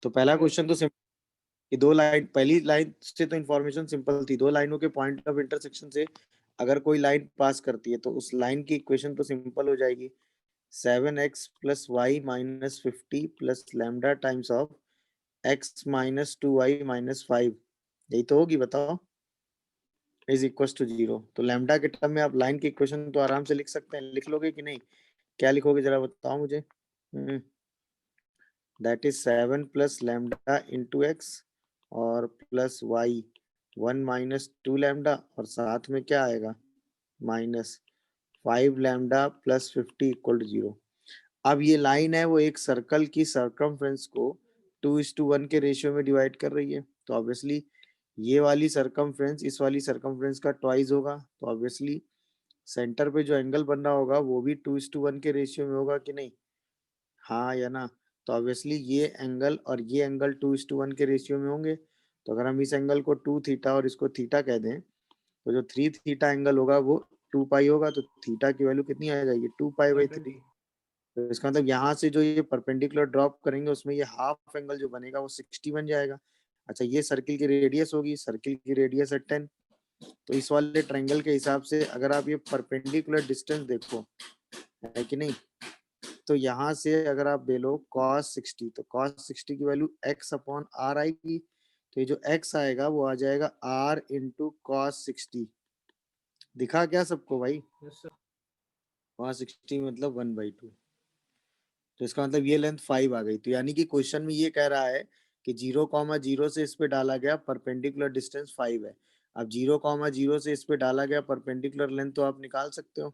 तो पहला क्वेश्चन तो कि दो लाइन, पहली लाइन से तो इंफॉर्मेशन सिंपल थी, दो लाइनों के पॉइंट ऑफ इंटरसेक्शन से अगर कोई लाइन पास करती है तो उस लाइन की इक्वेशन तो सिंपल हो जाएगी, 7x plus y minus 50 plus lambda times of x minus 2y minus 5, यही तो होगी, बताओ, इज इक्वल टू 0। तो लैम्डा के टर्म में आप लाइन की इक्वेशन तो आराम से लिख सकते हैं, लिख लोगे कि नहीं? क्या लिखोगे जरा बताओ मुझे। That is 7 plus lambda into x और प्लस वाई 1 माइनस 2 लैम्डा और साथ में क्या आएगा minus 5 lambda plus 50 equal to 0। अब ये लाइन है वो एक सर्कल की सर्कमफ्रेंस को 2:1 के रेशियो में डिवाइड कर रही है, तो ऑब्वियसली ये वाली सर्कमफ्रेंस इस वाली सर्कमफ्रेंस का ट्वाइस होगा, तो ऑब्वियसली सेंटर पे जो एंगल बन रहा होगा वो भी 2:1 के रेशियो में होगा कि नहीं, हाँ या ना? तो ऑब्वियसली ये एंगल और ये एंगल 2:1 के रेशियो में होंगे, तो अगर हम इस एंगल को 2 थीटा और इसको थीटा कह दें तो जो 3 थीटा एंगल होगा वो 2 पाई होगा, तो थीटा की वैल्यू कितनी आ जाएगी 2 पाई बाई 3। तो इसका मतलब यहाँ से जो ये परपेंडिकुलर ड्रॉप करेंगे उसमें ये हाफ एंगल जो बनेगा वो 60 बन जाएगा। अच्छा, ये सर्किल की रेडियस होगी, सर्किल की रेडियस है 10, तो इस वाले ट्रायंगल के हिसाब से अगर आप ये परपेंडिकुलर डिस्टेंस देखो, है कि नहीं, तो यहाँ से अगर आप ले लो cos 60, तो cos 60 की वैल्यू x अपॉन r आएगी, तो ये जो x आएगा वो आ जाएगा r इंटू cos 60। दिखा क्या सबको भाई? cos 60 मतलब 1/2, तो इसका मतलब ये लेंथ 5 आ गई। तो यानी कि क्वेश्चन में ये कह रहा है कि 0,0 से इस पे डाला गया परपेंडिकुलर डिस्टेंस 5 है। अब 0,0 से इस पे डाला गया परपेंडिकुलर लेंथ तो आप निकाल सकते हो,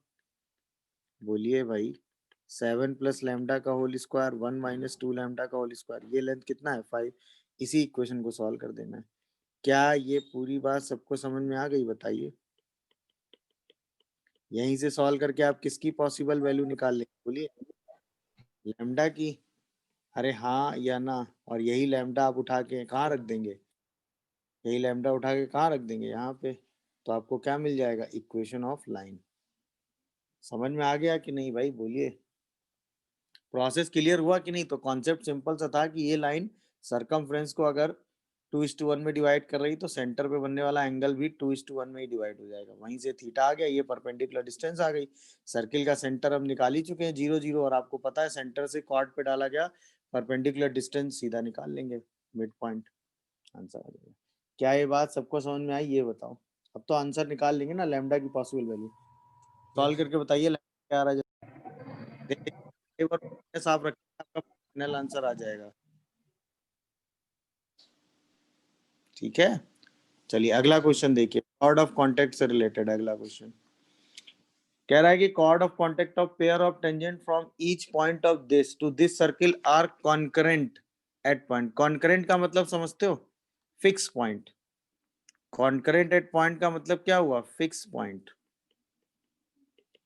बोलिए भाई। 7 प्लस लैम्डा का होल स्क्वायर 1 माइनस 2 लैम्डा का होल स्क्वायर, ये लेंथ कितना है 5। इसी इक्वेशन को सॉल्व कर देना है। क्या ये पूरी बात सबको समझ में आ गई, बताइए। यहीं से सॉल्व करके आप किसकी पॉसिबल वैल्यू निकाल लेंगे, बोलिए, लैम्डा की? अरे हाँ या ना? और यही लैम्डा आप उठा के कहाँ रख देंगे, यही लैम्डा उठा के कहाँ रख देंगे, यहाँ पे, तो आपको क्या मिल जाएगा, इक्वेशन ऑफ लाइन। समझ में आ गया कि नहीं भाई, बोलिए। प्रोसेस क्लियर हुआ कि नहीं? तो कॉन्सेप्ट सिंपल सा था कि ये लाइन सरकमफ्रेंस को अगर 2:1 में डिवाइड कर रही तो सेंटर पे बनने वाला एंगल भी 2:1 में ही डिवाइड हो जाएगा। वहीं से थीटा आ गया, ये परपेंडिकुलर डिस्टेंस आ गई, सर्किल का सेंटर हम निकाल ही चुके हैं 0 0, और आपको पता है सेंटर से कॉर्ड पे डाला गया परपेंडिकुलर डिस्टेंस सीधा निकाल लेंगे, मिड पॉइंट, आंसर आ जाएगा। क्या ये बात सबको समझ में आई, ये बताओ। अब तो आंसर निकाल लेंगे ना लैम्डा की पॉसिबल वैल्यू, सॉल्व करके बताइए क्या आ रहा है। देखिए एक बार साफ रखिए, आपका फाइनल आंसर आ जाएगा, ठीक है। चलिए अगला क्वेश्चन देखिए, कॉर्ड ऑफ कांटेक्ट से रिलेटेड अगला क्वेश्चन कह रहा है कि chord of contact of pair of tangent from each point of this to this circle are concurrent at point. Concurrent का मतलब समझते हो, fix point. Concurrent at point का मतलब क्या हुआ, फिक्स पॉइंट।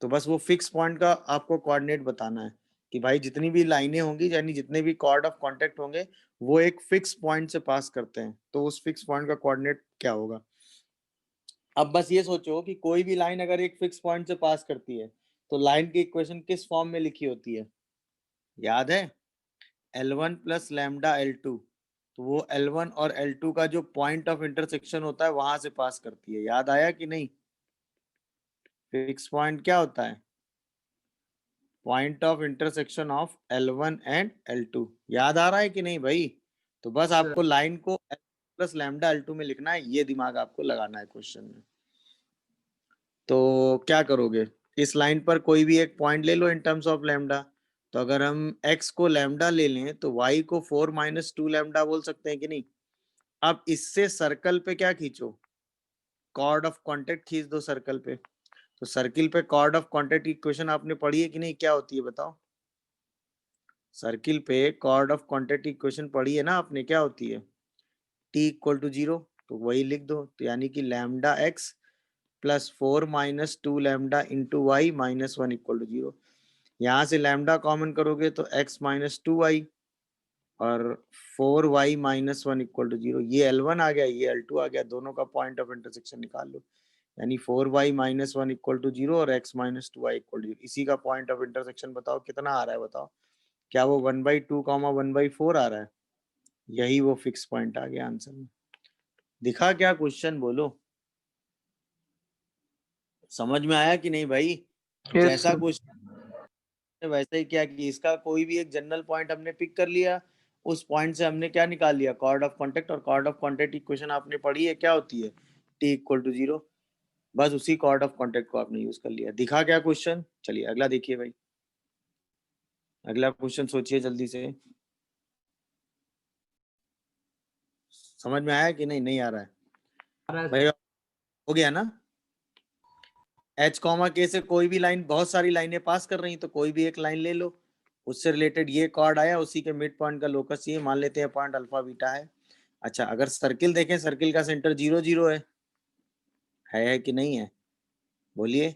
तो बस वो फिक्स पॉइंट का आपको कोऑर्डिनेट बताना है कि भाई जितनी भी लाइनें होंगी यानी जितने भी कॉर्ड ऑफ कांटेक्ट होंगे वो एक फिक्स पॉइंट से पास करते हैं, तो उस फिक्स पॉइंट का कोऑर्डिनेट क्या होगा। अब बस ये सोचो कि कोई भी लाइन अगर एक फिक्स पॉइंट से पास करती है तो लाइन की इक्वेशन किस फॉर्म में लिखी होती है, याद है, L1 प्लस लैम्डा L2। तो वो L1 और L2 का जो पॉइंट ऑफ इंटरसेक्शन होता है वहां से पास करती है, याद आया कि नहीं? फिक्स पॉइंट क्या होता है, point of intersection of L1 and L2, याद आ रहा है कि नहीं भाई? तो बस आपको लाइन को L प्लस लैम्डा L2 में लिखना है, ये दिमाग आपको लगाना है क्वेश्चन में। तो क्या करोगे, इस लाइन पर कोई भी एक पॉइंट ले लो इन टर्म्स ऑफ लैम्डा, तो अगर हम x को लैम्डा ले लें तो y को 4 माइनस 2 लैम्डा बोल सकते हैं कि नहीं। अब इससे सर्कल पे क्या खींचो, कॉर्ड ऑफ कांटेक्ट खींच दो सर्कल पे। तो सर्किल पे कॉर्ड ऑफ कांटेक्ट की इक्वेशन आपने पढ़ी है कि नहीं, क्या होती है बताओ। सर्किल पे कॉर्ड ऑफ कांटेक्ट की इक्वेशन पढ़ी है ना आपने, क्या होती है, t इक्वल टू 0, तो वही लिख दो। तो यानी कि lambda x plus 4 minus 2 lambda into y minus 1 equal to 0। यहाँ से लैम्डा कॉमन करोगे तो x माइनस 2y और 4y माइनस 1 इक्वल टू 0। ये L1 आ गया, ये L2 आ गया, दोनों का पॉइंट ऑफ इंटरसेक्शन निकाल लो, यानी 4y माइनस 1 इक्वल टू 0 और x minus 2y equal to 0। इसी का पॉइंट ऑफ इंटरसेक्शन बताओ कितना आ रहा है, बताओ। क्या वो 1/2 1/4 आ रहा है? यही वो फिक्स पॉइंट आ गया आंसर में। दिखा क्या क्वेश्चन, बोलो समझ में आया कि नहीं भाई? जैसा क्वेश्चन वैसे ही क्या कि इसका कोई भी एक जनरल पॉइंट हमने पिक कर लिया, उस पॉइंट से हमने क्या निकाल लिया, कॉर्ड ऑफ कॉन्टेक्ट, और कॉर्ड ऑफ कॉन्टेक्ट इक्वेशन आपने पढ़ी है क्या होती है, टी इक्वल टू 0। बस उसी कॉर्ड ऑफ कॉन्टेक्ट को आपने यूज कर लिया। दिखा क्या क्वेश्चन? चलिए अगला देखिए भाई, अगला क्वेश्चन सोचिए जल्दी से। समझ में आया कि नहीं? नहीं आ रहा है भाई? हो गया ना? एच कॉमा के से कोई भी लाइन, बहुत सारी लाइनें पास कर रही तो कोई भी एक लाइन ले लो, उससे रिलेटेड ये कॉर्ड आया, उसी के मिड पॉइंट का लोकस ये मान लेते हैं पॉइंट अल्फा बीटा है। अच्छा अगर सर्किल देखें, सर्किल का सेंटर 0 0 है कि नहीं है? बोलिए।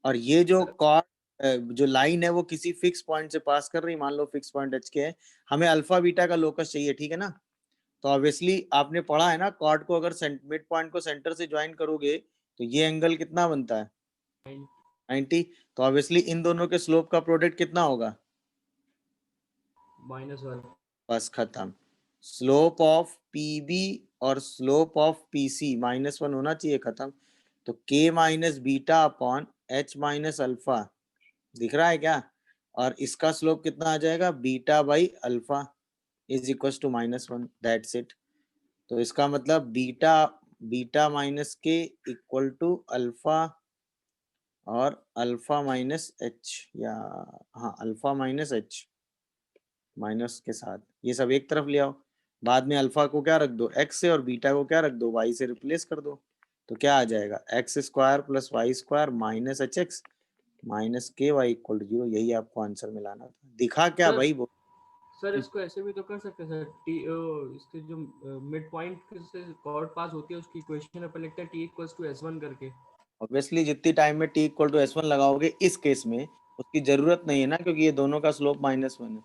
और ये जो कॉर्ड जो लाइन है वो किसी फिक्स पॉइंट से पास कर रही, मान लो फिक्स पॉइंट एच के है, हमें अल्फा बीटा का लोकस चाहिए, ठीक है ना? तो ऑब्वियसली आपने पढ़ा है ना, कॉर्ड को अगर मिड पॉइंट को सेंटर से ज्वाइन करोगे तो ये एंगल कितना बनता है? 90। तो ऑब्वियसली इन दोनों के स्लोप का प्रोडक्ट कितना होगा? -1। बस खत्म। स्लोप ऑफ पीबी और स्लोप ऑफ पीसी -1 होना चाहिए, खत्म। तो k minus beta upon h minus alpha, दिख रहा है क्या? और इसका स्लोप कितना आ जाएगा? Beta by alpha is equal to -1, that's it. तो इसका मतलब beta beta minus k equal to alpha और अल्फा माइनस एच, या हाँ अल्फा माइनस एच माइनस के साथ ये सब एक तरफ ले आओ, बाद में अल्फा को क्या रख दो? x से, और बीटा को क्या रख दो? y से रिप्लेस कर दो। तो क्या आ जाएगा? X square plus y square minus h x minus k y equal to 0। यही आपको आंसर मिलाना था। दिखा क्या भाई? सर इसको ऐसे भी तो कर सकते हैं सर, टी इसके जो मिड पॉइंट से कॉर्ड पास होती है उसकी इक्वेशन अपन लिखते हैं t इक्वल्स टू s1 करके। ऑब्वियसली जितनी टाइम में t इक्वल टू s1 लगाओगे इस केस में उसकी जरूरत नहीं है ना, क्योंकि ये दोनों का स्लोप -1 है।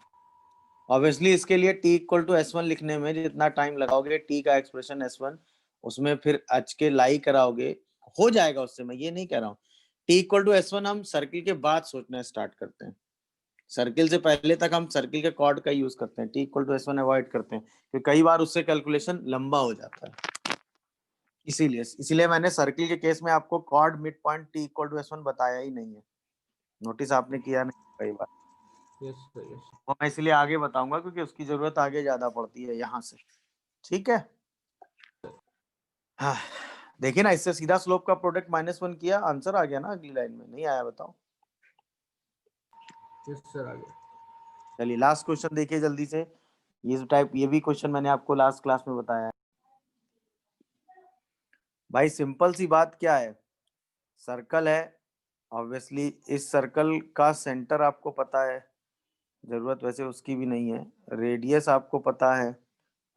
ऑब्वियसली इसके लिए t इक्वल टू s1 लिखने में जितना टाइम लगाओगे, t का एक्सप्रेशन s1, उसमें फिर h के लाई कराओगे, हो जाएगा उससे, मैं ये नहीं कह रहा हूँ। t इक्वल टू s1 हम सर्किल के बाद सोचना स्टार्ट करते हैं, सर्किल से पहले तक हम सर्किल के कॉर्ड का यूज करते हैं, t equal to s1 avoid करते हैं, क्योंकि कई बार उससे कैलकुलेशन लंबा हो जाता है। इसीलिए मैंने सर्किल के केस में आपको chord mid point t equal to s1 बताया ही नहीं है। नोटिस आपने किया नहीं कई बार? Yes sir yes. वो मैं इसलिए आगे बताऊंगा क्योंकि उसकी जरूरत आगे ज्यादा पड़ती है यहाँ से, ठीक है? हाँ देखिए ना, इससे सीधा स्लोप का प्रोडक्ट -1 किया, आंसर आ गया ना अगली लाइन में। नहीं आया बताओ? यस सर आ गया। चलिए लास्ट क्वेश्चन देखिए जल्दी से। ये भी क्वेश्चन मैंने आपको लास्ट क्लास में बताया है भाई। सिंपल सी बात क्या है, सर्कल है, ऑब्वियसली इस सर्कल का सेंटर आपको पता है, जरूरत वैसे उसकी भी नहीं है, रेडियस आपको पता है,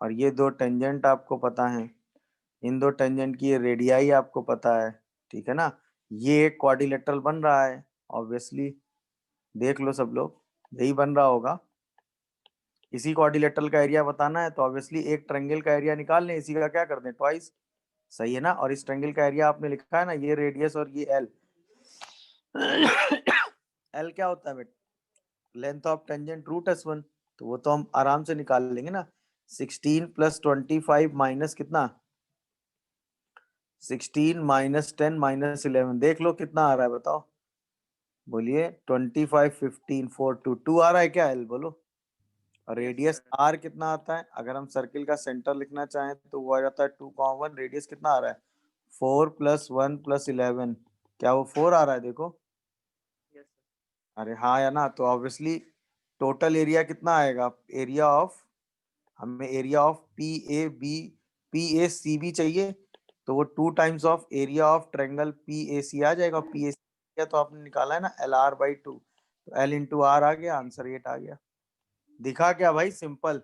और ये दो टेंजेंट आपको पता है, इन दो टेंजेंट की ये रेडियाई आपको पता है, ठीक है ना? ये एक क्वाड्रिलेटरल बन रहा है, ऑब्वियसली देख लो सब लोग, यही बन रहा होगा। इसी क्वाड्रिलेटरल का एरिया बताना है तो ऑब्वियसली एक ट्रायंगल का एरिया निकाल लें, इसी का क्या कर दें? ट्वाइस, सही है ना? और इस ट्रायंगल का एरिया आपने लिखा है ना, ये रेडियस और ये एल। एल क्या होता है बेटा? Length of tangent root s1, तो वो तो हम आराम से निकाल लेंगे ना। 16 प्लस 25 माइनस कितना? 16 माइनस 10 माइनस 11, देख लो कितना आ रहा है बताओ? बोलिए। 25 15 4 2 2 आ रहा है क्या? एल बोलो। और रेडियस आर कितना आता है? अगर हम सर्किल का सेंटर लिखना चाहें तो वो आ जाता है 2,1। रेडियस कितना आ रहा है? 4 प्लस 1 प्लस 11, क्या वो 4 आ रहा है? देखो। अरे हाँ या ना? तो ऑब्वियसली टोटल एरिया कितना आएगा? एरिया ऑफ, हमें area of P A C B चाहिए, तो वो 2 times of area of triangle P A C आ जाएगा। पी ए सी तो आपने निकाला है ना LR/2, तो L इंटू आर आ गया, आंसर 8 आ गया। दिखा क्या भाई? सिंपल।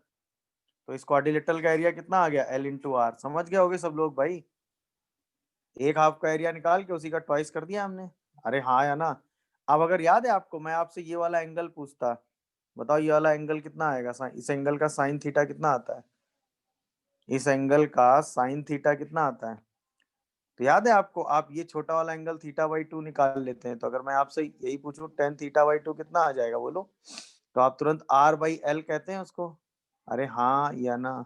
तो इस क्वाड्रिलेटरल का एरिया कितना आ गया? L into r. समझ गए होगे सब लोग भाई? एक हाफ का एरिया निकाल के उसी का ट्वाइस कर दिया हमने। अरे हाँ या ना? अब अगर याद है आपको, मैं आपसे ये वाला एंगल पूछता, बताओ ये वाला एंगल कितना आएगा? इस एंगल का साइन थीटा कितना आता है? इस एंगल का साइन थीटा कितना आता है? तो याद है आपको? आप ये छोटा वाला एंगल θ/2 निकाल लेते हैं, तो अगर मैं आपसे यही पूछूं tan θ/2 कितना आ जाएगा बोलो, तो आप तुरंत R/L कहते हैं उसको। अरे हाँ या ना?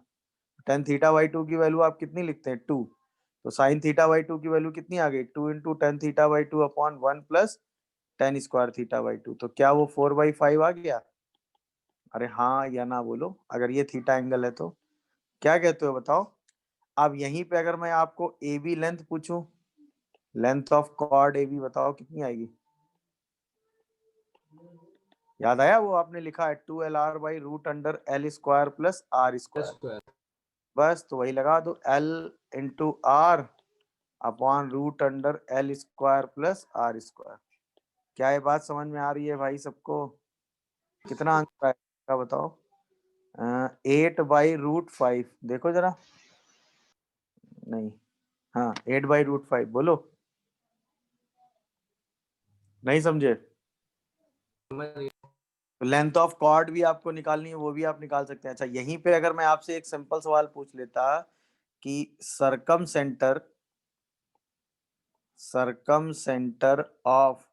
टेन थीटा बाई टू की वैल्यू आप कितनी लिखते हैं 2, तो साइन थीटा बाई टू की वैल्यू कितनी आ गई 2 into tan theta by two upon 1 plus ten square theta by two. तो क्या वो 4/5 आ गया? अरे हाँ या ना बोलो, अगर ये थीटा एंगल है तो क्या कहते हो बताओ। अब यहीं पे अगर मैं आपको ए बी लेंथ पूछूं, length of chord A B बताओ कितनी आएगी? याद आया वो आपने लिखा है 2LR/√अंडर L² प्लस R²। स्क्वायर। बस तो वही लगा दो, L/R upon √under L² plus R²। क्या ये बात समझ में आ रही है भाई सबको? कितना आंसर आएगा बताओ? 8/√5 देखो जरा, नहीं, हाँ 8/√5 बोलो, नहीं समझे? तो लेंथ ऑफ कॉर्ड भी आपको निकालनी है, वो भी आप निकाल सकते हैं। अच्छा यहीं पे अगर मैं आपसे एक सिंपल सवाल पूछ लेता कि circum center of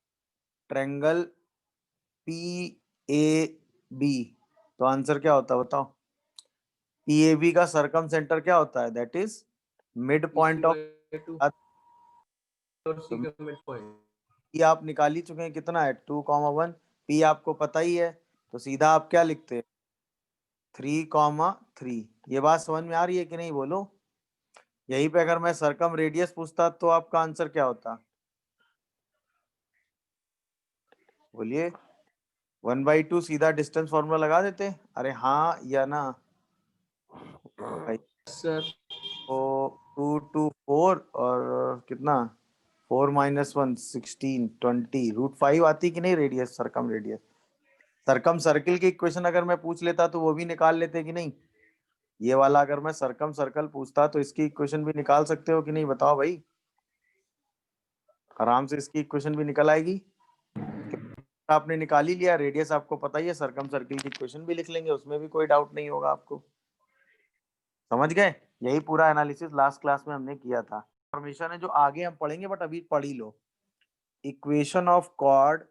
triangle P A B, तो आंसर क्या होता है बताओ? पी ए बी का सरकम सेंटर क्या होता है? That is mid point of. टू और सी का मिड पॉइंट। पी आप निकाल ही चुके हैं, कितना है 2,1। पी आपको पता ही है, तो सीधा आप क्या लिखते हैं 3,3। ये बात समझ में आ रही है कि नहीं बोलो? यहीं पे अगर मैं सरकम रेडियस पूछता तो आपका आंसर क्या होता? बोलिए। 1/2 सीधा डिस्टेंस फॉर्मूला लगा देते। अरे हाँ या ना भाई? सर तो 2 2 4 और कितना 4 - 1 16 20 √5 आती कि नहीं रेडियस, सरकम रेडियस। सरकम सर्किल की इक्वेशन अगर मैं पूछ लेता तो वो भी निकाल लेते कि नहीं? ये वाला अगर मैं सरकम सर्कल पूछता तो इसकी इक्वेशन भी निकाल सकते हो कि नहीं बताओ भाई? आराम से इसकी इक्वेशन भी निकल आएगी। आपने निकाल ही लिया, रेडियस आपको पता ही है, सरकम सर्किल की इक्वेशन भी लिख लेंगे, उसमें भी कोई डाउट नहीं होगा आपको। समझ गए? यही पूरा एनालिसिस लास्ट क्लास में हमने किया था। इंफॉर्मेशन है जो आगे हम पढ़ेंगे, बट अभी पढ़ ही लो। Equation of chord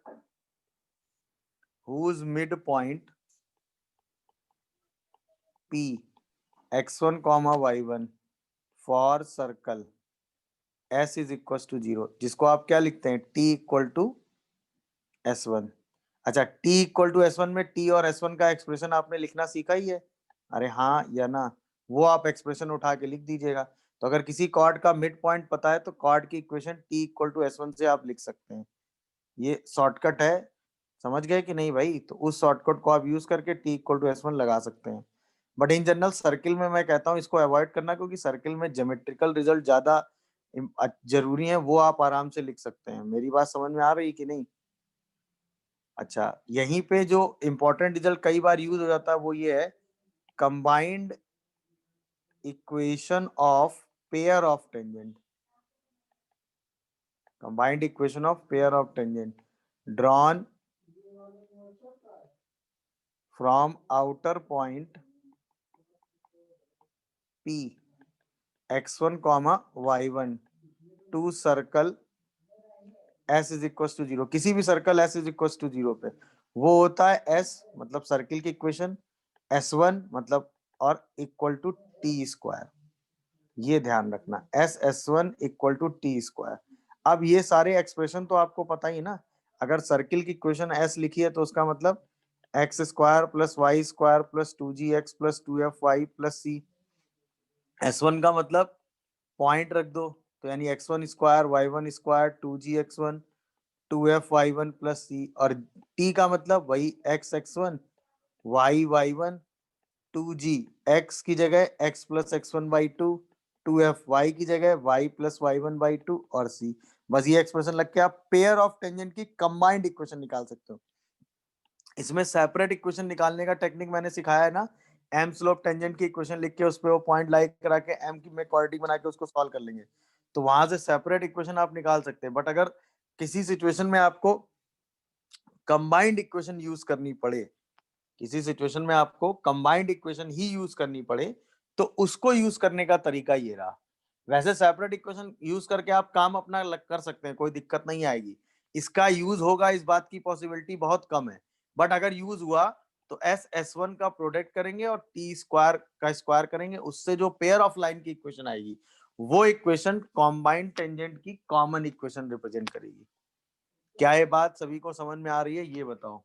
whose midpoint P x1, y1 for circle S is equals to 0, जिसको आप क्या लिखते हैं T इक्वल टू S1। अच्छा T इक्वल टू S1 में T और S1 का एक्सप्रेशन आपने लिखना सीखा ही है। अरे हाँ या ना, वो आप एक्सप्रेशन उठा के लिख दीजिएगा। तो अगर किसी कॉर्ड का मिड पॉइंट पता है तो कॉर्ड की equation T equal to S1 से आप लिख सकते हैं। ये शॉर्टकट है, समझ गए कि नहीं भाई? तो उस शॉर्टकट को आप यूज करके T इक्वल टू S1 लगा सकते हैं। बट इन जनरल सर्किल में मैं कहता हूँ इसको अवॉइड करना, क्योंकि सर्किल में ज्योमेट्रिकल रिजल्ट ज्यादा जरूरी है, वो आप आराम से लिख सकते हैं। मेरी बात समझ में आ रही कि नहीं? अच्छा यहीं पे जो इंपॉर्टेंट रिजल्ट कई बार यूज हो जाता है वो ये है, combined equation of pair of tangent. Combined equation of pair of tangent drawn from outer point P x1, y1 to circle S is equal to 0, किसी भी circle S is equal to 0 पे वो होता है S मतलब circle की equation, S1 मतलब और इक्वल टू T²। ये ध्यान रखना, S1 इक्वल टू T²। अब ये सारे एक्सप्रेशन तो आपको पता ही ना, अगर सर्किल की इक्वेशन S लिखी है तो उसका मतलब x² plus y² plus 2gx plus 2fy plus c। S1 का मतलब पॉइंट रख दो, तो यानी x1² y1² 2gx1 2f(y1) plus c, और t का मतलब वही x(x1) y(y1) 2g, x की जगह x plus x1/2, 2f y की जगह y प्लस y1/2 और c। बस ये एक्सप्रेशन लग के आप पेयर ऑफ टेंजेंट की कंबाइंड इक्वेशन निकाल सकते हो। इसमें सेपरेट इक्वेशन निकालने का टेक्निक मैंने सिखाया है ना, एम स्लोप टेंजेंट की इक्वेशन लिख के उस पे वो पॉइंट लाई करा के एम की में क्वाड्रेटिक बना के उसको सॉल्व कर लेंगे, तो वहां से सेपरेट इक्वेशन आप निकाल सकते हैं। बट अगर किसी सिचुएशन में आपको कंबाइंड इक्वेशन यूज करनी पड़े, किसी सिचुएशन में आपको कंबाइंड इक्वेशन ही यूज करनी पड़े, तो उसको यूज करने का तरीका ये रहा। वैसे सेपरेट इक्वेशन यूज करके आप काम अपना कर सकते हैं, कोई दिक्कत नहीं आएगी। इसका यूज होगा इस बात की पॉसिबिलिटी बहुत कम है, बट अगर यूज हुआ तो S1 का प्रोडक्ट करेंगे और टी स्क्वायर का स्क्वायर करेंगे, उससे जो पेयर ऑफ लाइन की इक्वेशन आएगी वो इक्वेशन कॉम्बाइंड टेंजेंट की कॉमन इक्वेशन रिप्रेजेंट करेगी। क्या ये बात सभी को समझ में आ रही है, ये बताओ।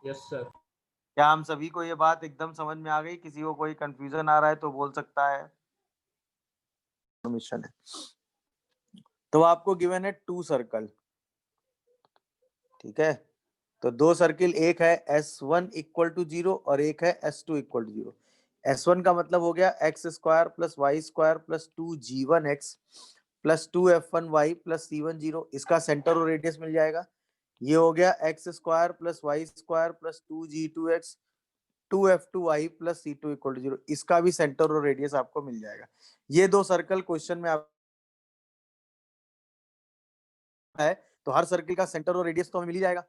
Yes sir. क्या हम सभी को ये बात एकदम समझ में आ गई? किसी को कोई कंफ्यूजन आ रहा है तो बोल सकता है। मिशन है तो आपको गिवन है 2 सर्कल, ठीक है। तो 2 सर्किल, एक है S1 इक्वल टू 0 और एक है S2 इक्वल टू 0। S1 का मतलब हो गया x square plus y square plus 2G1X plus 2F1Y plus C10, इसका सेंटर और रेडियस मिल जाएगा। ये हो गया x square plus y square plus 2G2X 2F2Y plus C2 equal to 0, इसका भी सेंटर और रेडियस आपको मिल जाएगा। ये 2 सर्कल क्वेश्चन में आप है, तो हर सर्किल का सेंटर और रेडियस तो हमें मिल ही जाएगा।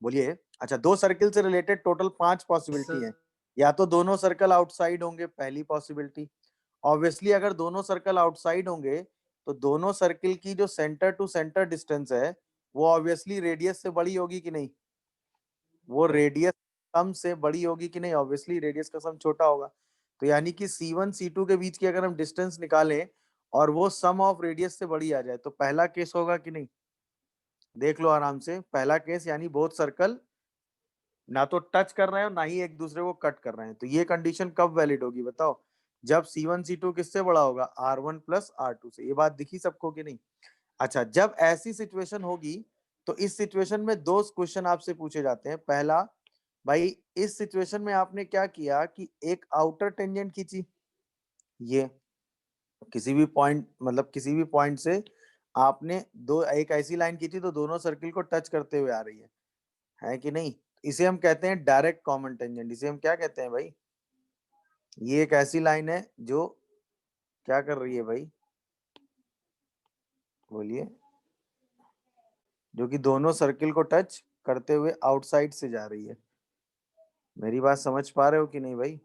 बोलिए। अच्छा, 2 सर्किल से रिलेटेड टोटल 5 पॉसिबिलिटी सर है। या तो दोनों सर्कल आउटसाइड होंगे, पहली पॉसिबिलिटी। ऑब्वियसली अगर दोनों सर्कल आउटसाइड होंगे तो दोनों सर्किल की जो सेंटर टू सेंटर डिस्टेंस है वो ऑब्वियसली रेडियस से बड़ी होगी कि नहीं? वो रेडियस सम से बड़ी होगी कि नहीं? ऑब्वियसली रेडियस का सम छोटा होगा। तो यानी कि C1 C2 के बीच की अगर हम डिस्टेंस निकालें और वो सम ऑफ रेडियस से बड़ी आ जाए तो पहला केस होगा कि नहीं? देख लो आराम से। पहला केस यानी बोथ सर्कल ना तो टच कर रहे हैं और ना ही एक दूसरे को कट कर रहे हैं। तो ये कंडीशन कब वैलिड होगी बताओ? जब C1 C2 किससे बड़ा होगा? R1 प्लस R2 से। ये बात दिखी सबको कि नहीं? अच्छा, जब ऐसी सिचुएशन होगी तो इस सिचुएशन में 2 क्वेश्चन आपसे पूछे जाते हैं। पहला, भाई इस सिचुएशन में आपने क्या किया कि एक आउटर टेंजेंट खींची, ये किसी भी पॉइंट मतलब किसी भी पॉइंट से आपने दो एक ऐसी लाइन खींची तो दोनों सर्किल को टच करते हुए आ रही है कि नहीं? इसे हम कहते हैं डायरेक्ट कॉमन टेंजेंट। इसे हम क्या कहते हैं भाई? ये एक ऐसी लाइन है जो क्या कर रही है भाई? बोलिए। जो कि दोनों सर्किल को टच करते हुए आउटसाइड से जा रही है। मेरी बात समझ पा रहे हो कि नहीं भाई?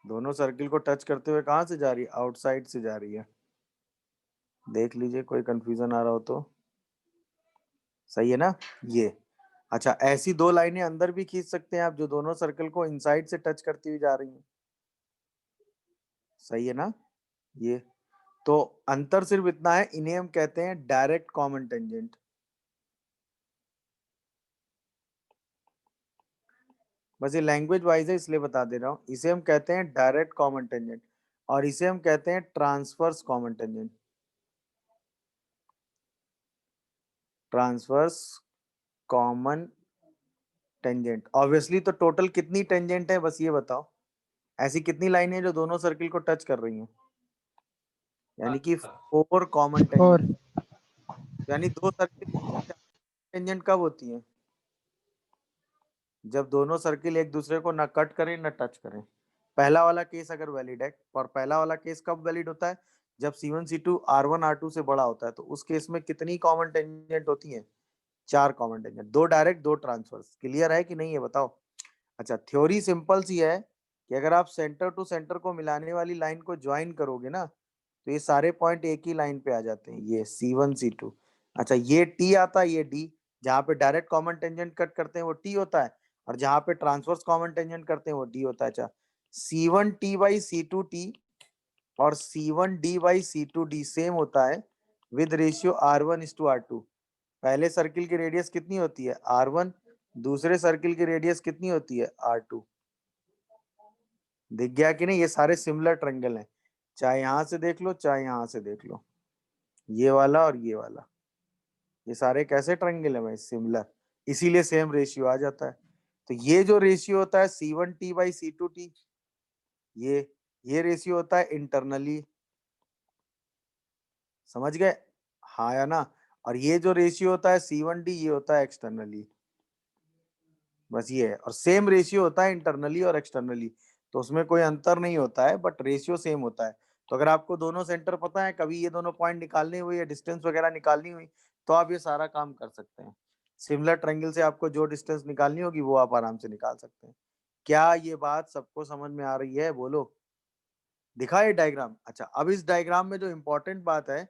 दोनों सर्किल को टच करते हुए कहां से जा रही है? आउटसाइड से जा रही है। देख लीजिए, कोई कंफ्यूजन आ रहा हो तो। सही है ना ये? अच्छा, ऐसी 2 लाइनें अंदर भी खींच सकते हैं आप जो दोनों सर्कल को इनसाइड से टच करती हुई जा रही हैं। सही है ना ये? तो अंतर सिर्फ इतना है, इन्हें हम कहते हैं डायरेक्ट कॉमन टेंजेंट। बस ये लैंग्वेज वाइज है इसलिए बता दे रहा हूं। इसे हम कहते हैं डायरेक्ट कॉमन टेंजेंट और इसे हम कहते हैं transverse common tangent. Transverse common tangent. Obviously तो टोटल कितनी टेंजेंट है बस ये बताओ? ऐसी कितनी लाइनें हैं जो दोनों सर्किल को टच कर रही हैं? यानी कि 4 कॉमन टेंजेंट। और यानी 2 सर्किल टेंजेंट कब होती है? जब दोनों सर्किल एक दूसरे को ना कट करें ना टच करें। पहला वाला केस अगर वैलिड है, और पहला वाला केस कब वैलिड होता है? जब C1 C2 R1 R2 से बड़ा होता है। तो उस केस में कितनी कॉमन टेंजेंट होती है? 4 common tangent, 2 direct 2 transverse. Clear है कि नहीं है बताओ? अच्छा, थ्योरी सिंपल सी है कि अगर आप सेंटर टू सेंटर को मिलाने वाली लाइन को ज्वाइन करोगे ना तो ये सारे पॉइंट एक ही लाइन पे आ जाते हैं, ये C1 C2। अच्छा, ये T आता है, ये D। जहाँ पे डायरेक्ट कॉमन टेंजेंट कट करते हैं वो T होता है और जहाँ पे ट्रांसवर्स कॉमन टेंजेंट करते हैं वो D होता है। अच्छा, C1T बाई C2T और C1D बाई C2D सेम होता है विद रेशियो R1:R2। पहले सर्किल की रेडियस कितनी होती है? R1। दूसरे सर्किल की रेडियस कितनी होती है? R2। दिख गया कि नहीं? ये सारे सिमिलर ट्रायंगल हैं, चाहे यहां से देख लो चाहे यहां से देख लो। ये वाला और ये वाला, ये सारे कैसे ट्रायंगल है भाई? सिमिलर। इसीलिए सेम रेशियो आ जाता है। तो ये जो रेशियो होता है C1T बाई C2T, ये रेशियो होता है इंटरनली। समझ गए? हाँ या ना? और ये जो रेशियो होता है C1D, ये होता है एक्सटर्नली। बस ये है। और सेम रेशियो होता है इंटरनली और एक्सटर्नली, तो उसमें कोई अंतर नहीं होता है, बट रेशियो सेम होता है। तो अगर आपको दोनों सेंटर पता है, कभी ये दोनों पॉइंट निकालनी हुई या डिस्टेंस वगैरह निकालनी हुई, तो आप ये सारा काम कर सकते हैं। सिमिलर ट्रायंगल से आपको जो डिस्टेंस निकालनी होगी वो आप आराम से निकाल सकते हैं। क्या ये बात सबको समझ में आ रही है? बोलो। दिखा ये डायग्राम? अच्छा, अब इस डायग्राम में जो इंपॉर्टेंट बात है,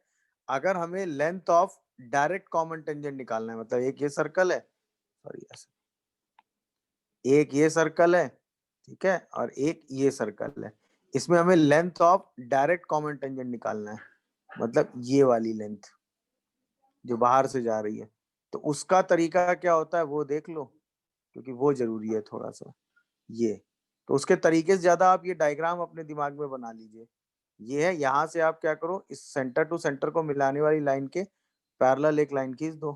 अगर हमें length of direct common tangent निकालना है, मतलब एक ये सर्कल है, सॉरी एक ये सर्कल है, ठीक है, और एक ये सर्कल है, इसमें हमें length of direct common tangent निकालना है, मतलब ये वाली लेंथ जो बाहर से जा रही है। तो उसका तरीका क्या होता है वो देख लो, क्योंकि वो जरूरी है थोड़ा सा। ये तो उसके तरीके से ज्यादा आप ये डायग्राम अपने दिमाग में बना लीजिए। ये है, यहाँ से आप क्या करो, इस सेंटर टू सेंटर को मिलाने वाली लाइन के पैरेलल एक लाइन खींच दो,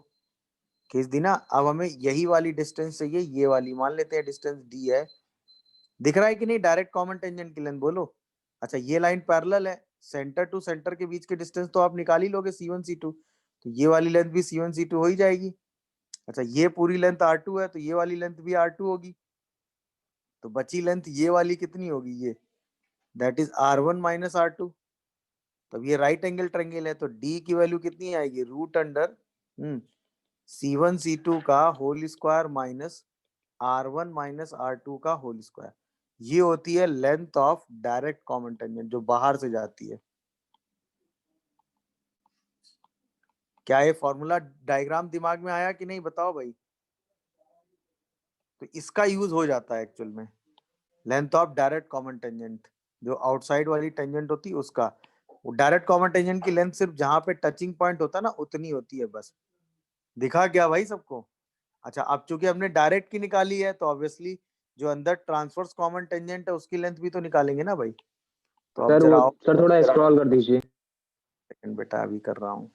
खींच दी ना। अब हमें यही वाली डिस्टेंस चाहिए, ये वाली मान लेते हैं डिस्टेंस डी है। दिख रहा है कि नहीं डायरेक्ट कॉमन टेंजेंट की लेंथ, बोलो। अच्छा ये लाइन पैरेलल है, सेंटर टू सेंटर के बीच के डिस्टेंस तो आप निकाल ही लोगे C1 C2, तो ये वाली लेंथ भी C1 C2 हो ही जाएगी। अच्छा ये पूरी लेंथ R2 है, तो ये वाली लेंथ भी R2 होगी, तो बची लेंथ ये वाली कितनी होगी, ये that is R1 minus R2। तब ये राइट एंगल ट्रायंगल है, तो D की वैल्यू कितनी आएगी, रूट अंडर C1 C2 का whole square minus R1 minus R2 का होल स्क्वायर। ये होती है length of direct common tangent जो बाहर से जाती है। क्या ये फॉर्मूला डायग्राम दिमाग में आया कि नहीं, बताओ भाई। तो इसका यूज हो जाता है एक्चुअल में, length of direct common tangent, जो आउटसाइड वाली टेंजेंट होती है उसका। डायरेक्ट कॉमन टेंजेंट की लेंथ सिर्फ जहां पे टचिंग पॉइंट होता है ना उतनी होती है बस। दिखा क्या भाई सबको। अच्छा अब चूंकि हमने डायरेक्ट की निकाली है, तो ऑब्वियसली जो अंदर ट्रांसवर्स कॉमन टेंजेंट है उसकी लेंथ भी तो निकालेंगे ना भाई। तो अब सर जरा वो आओ, सर थोड़ा स्क्रॉल कर दीजिए। सेकंड बेटा अभी कर रहा हूँ।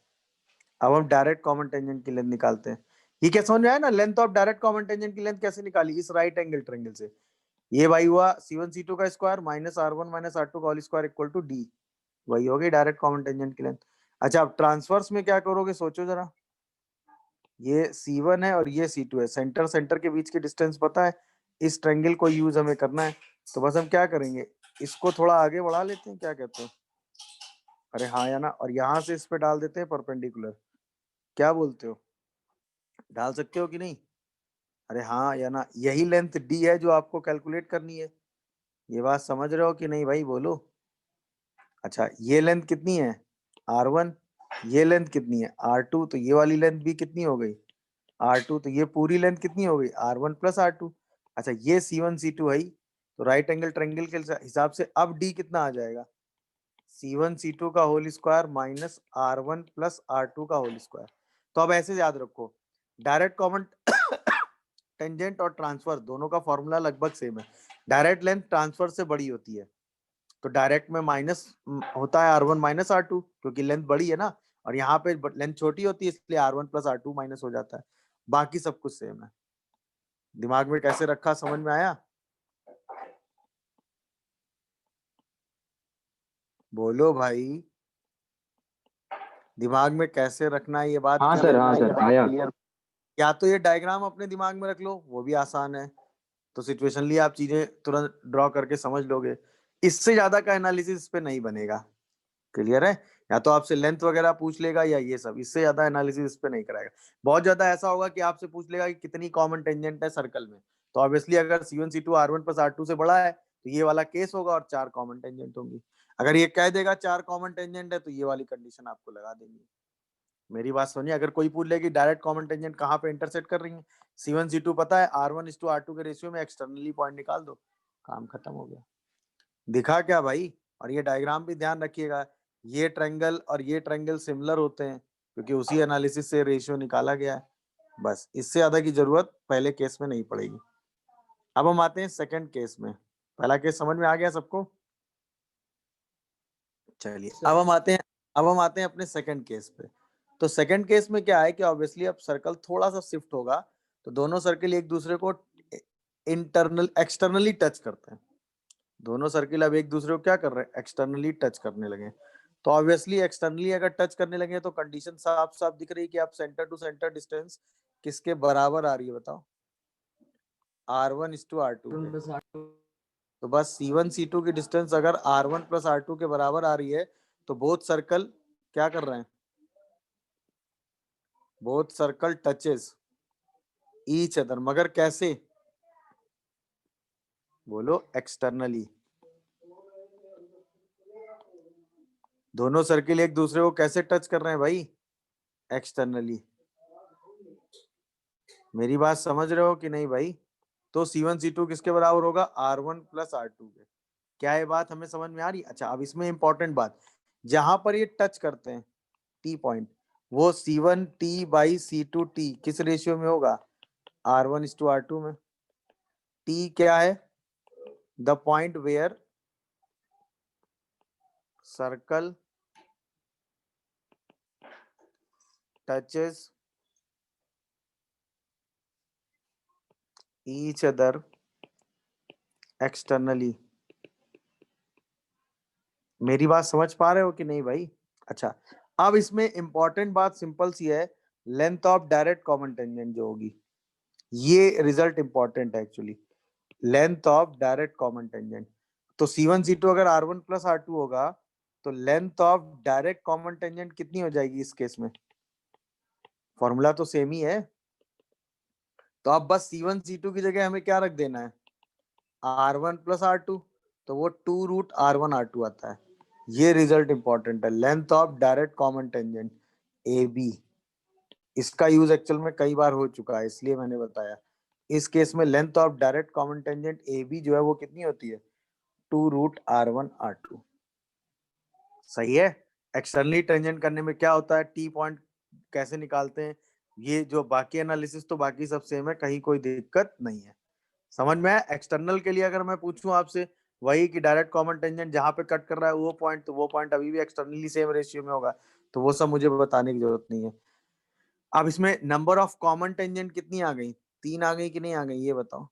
अब हम डायरेक्ट कॉमन टेंजेंट की लेंथ निकालते हैं। ये क्या समझ में आया ना, length of direct common tangent की लेंथ कैसे निकाली, इस राइट एंगल ट्रायंगल से। ये भाई हुआ C1 C2 का square minus R1 minus R2 का whole square equal to D, वही हो गई डायरेक्ट कॉमन टेंजेंट की लेंथ। अच्छा अब ट्रांसवर्स में क्या करोगे सोचो जरा। ये C1 है और ये C2 है, सेंटर सेंटर के बीच की डिस्टेंस पता है, इस ट्रायंगल को यूज हमें करना है। तो बस हम क्या करेंगे, इसको थोड़ा आगे बढ़ा लेते हैं, क्या कहते हो, अरे हाँ या ना, और यहाँ से इस पे डाल देते हैं परपेंडिकुलर। क्या बोलते हो, डाल सकते हो कि नहीं, अरे हाँ या ना, यही लेंथ डी है जो आपको कैलकुलेट करनी है। ये बात समझ रहे हो कि नहीं भाई, बोलो। अच्छा ये लेंथ कितनी है R1, ये लेंथ कितनी है R2, तो ये वाली लेंथ भी कितनी हो गई R2, तो ये पूरी लेंथ कितनी हो गई R1 प्लस R2। अच्छा ये C1 C2 है ही, तो राइट एंगल ट्रायंगल के हिसाब से अब D कितना आ जाएगा, C1 C2 का whole square minus R1 plus R2 का होल स्क्वायर। तो अब ऐसे याद रखो, डायरेक्ट कॉमन टेंजेंट और ट्रांसफर दोनों का फॉर्मूला लगभग सेम है। डायरेक्ट लेंथ ट्रांसफर से बड़ी होती है, तो डायरेक्ट में माइनस होता है R1 माइनस R2, क्योंकि लेंथ बड़ी है ना, और यहाँ पे लेंथ छोटी होती है इसलिए R1 प्लस R2 माइनस हो जाता है। बाकी सब कुछ सेम है। दिमाग में कैसे रखा, समझ में आया, बोलो भाई। दिमाग में कैसे रखना है ये बात हाँ क्या सर, लग हाँ रही सर है, आया। या तो ये डायग्राम अपने दिमाग में रख लो, वो भी आसान है, तो सिचुएशनली आप चीजें तुरंत ड्रॉ करके समझ लोगे। इससे ज्यादा का एनालिसिस इस पे नहीं बनेगा, क्लियर है। या तो आपसे लेंथ वगैरह पूछ लेगा या ये सब, इससे ज्यादा एनालिसिस इस पे नहीं कराएगा। बहुत ज्यादा ऐसा होगा कि आपसे पूछ लेगा कि कितनी कॉमन टेंजेंट है सर्कल में, तो ऑब्वियसली अगर C1 C2 R1 plus R2 से बड़ा है तो ये वाला केस होगा और 4 कॉमन टेंजेंट होंगी। अगर ये कह देगा 4 कॉमन टेंजेंट है तो ये वाली कंडीशन आपको लगा देंगे। मेरी बात सुनिए, अगर कोई पूछ ले कि डायरेक्ट कॉमन टेंजेंट कहाँ पे इंटरसेक्ट कर रही है, C1 C2 पता है, R1 is to R2 के रेशियो में एक्सटर्नली पॉइंट निकाल दो, काम खत्म हो गया। दिखा क्या भाई। और ये डायग्राम भी ध्यान रखिएगा, ये ट्रायंगल और ये ट्रायंगल सिमिलर होते हैं क्योंकि उसी एनालिसिस से रेशियो निकाला गया है। बस इससे ज्यादा की जरूरत पहले केस में नहीं पड़ेगी। अब हम आते हैं सेकंड केस में। पहला केस समझ में आ गया सबको, चलिए अब हम आते हैं अपने सेकंड केस पे। तो सेकंड केस में क्या है कि ऑब्वियसली अब सर्कल थोड़ा सा शिफ्ट होगा, तो दोनों सर्कल एक दूसरे को एक्सटर्नली टच करते हैं। दोनों सर्किल अब एक दूसरे को क्या कर रहे हैं, एक्सटर्नली टच करने लगे। तो ऑब्वियसली एक्सटर्नली अगर टच करने लगे तो कंडीशन साफ साफ दिख रही है कि आप सेंटर टू सेंटर डिस्टेंस किसके बराबर आ रही है, बताओ, R1 is to R2 के। तो बस C1 C2 की डिस्टेंस अगर R1 प्लस R2 के बराबर आ रही है तो बोथ सर्कल क्या कर रहे हैं, both circle touches each other, मगर कैसे, बोलो, एक्सटर्नली। दोनों सर्किल एक दूसरे को कैसे टच कर रहे हैं भाई? एक्सटर्नली। मेरी बात समझ रहे हो कि नहीं भाई? तो C1 C2 किसके बराबर होगा? R1 प्लस R2 के। क्या ये बात हमें समझ में आ रही? अच्छा, अब इसमें इंपॉर्टेंट बात, जहां पर ये टच करते हैं T पॉइंट, वो C1T बाई C2T किस रेशियो में होगा? R1:R2 में। T क्या है? The point where circle touches each other externally। मेरी बात समझ पा रहे हो कि नहीं भाई? अच्छा, अब इसमें इंपॉर्टेंट बात सिंपल सी है, length of direct common tangent जो होगी, ये रिजल्ट इंपॉर्टेंट है actually. Length of direct common tangent, तो C1 C2 अगर R1 प्लस R2 होगा तो length of direct common tangent कितनी हो जाएगी इस केस में? फॉर्मूला तो सेम ही है, तो अब बस C1 C2 की जगह हमें क्या रख देना है? R1 प्लस R2, तो वो 2√R1R2 आता है। ये रिजल्ट इंपॉर्टेंट है, length of direct common tangent AB। इसका यूज एक्चुअल में कई बार हो चुका है, इसलिए मैंने बताया। इस केस में length of direct common tangent AB जो है वो कितनी होती है? 2√R1R2। सही है। एक्सटर्नली टेंजेंट करने में क्या होता है, T पॉइंट कैसे निकालते हैं, ये जो बाकी एनालिसिस तो बाकी सब सेम है, कहीं कोई दिक्कत नहीं है। समझ में आया? एक्सटर्नल के लिए अगर मैं पूछूं आपसे वही कि डायरेक्ट कॉमन टेंजेंट जहां पे कट कर रहा है वो पॉइंट, तो वो पॉइंट अभी भी एक्सटर्नली सेम रेशियो में होगा, तो वो सब मुझे बताने की जरूरत नहीं है। अब इसमें नंबर ऑफ कॉमन टेंजेंट कितनी आ गई? 3 आ गई कि नहीं आ गई, ये बताओ।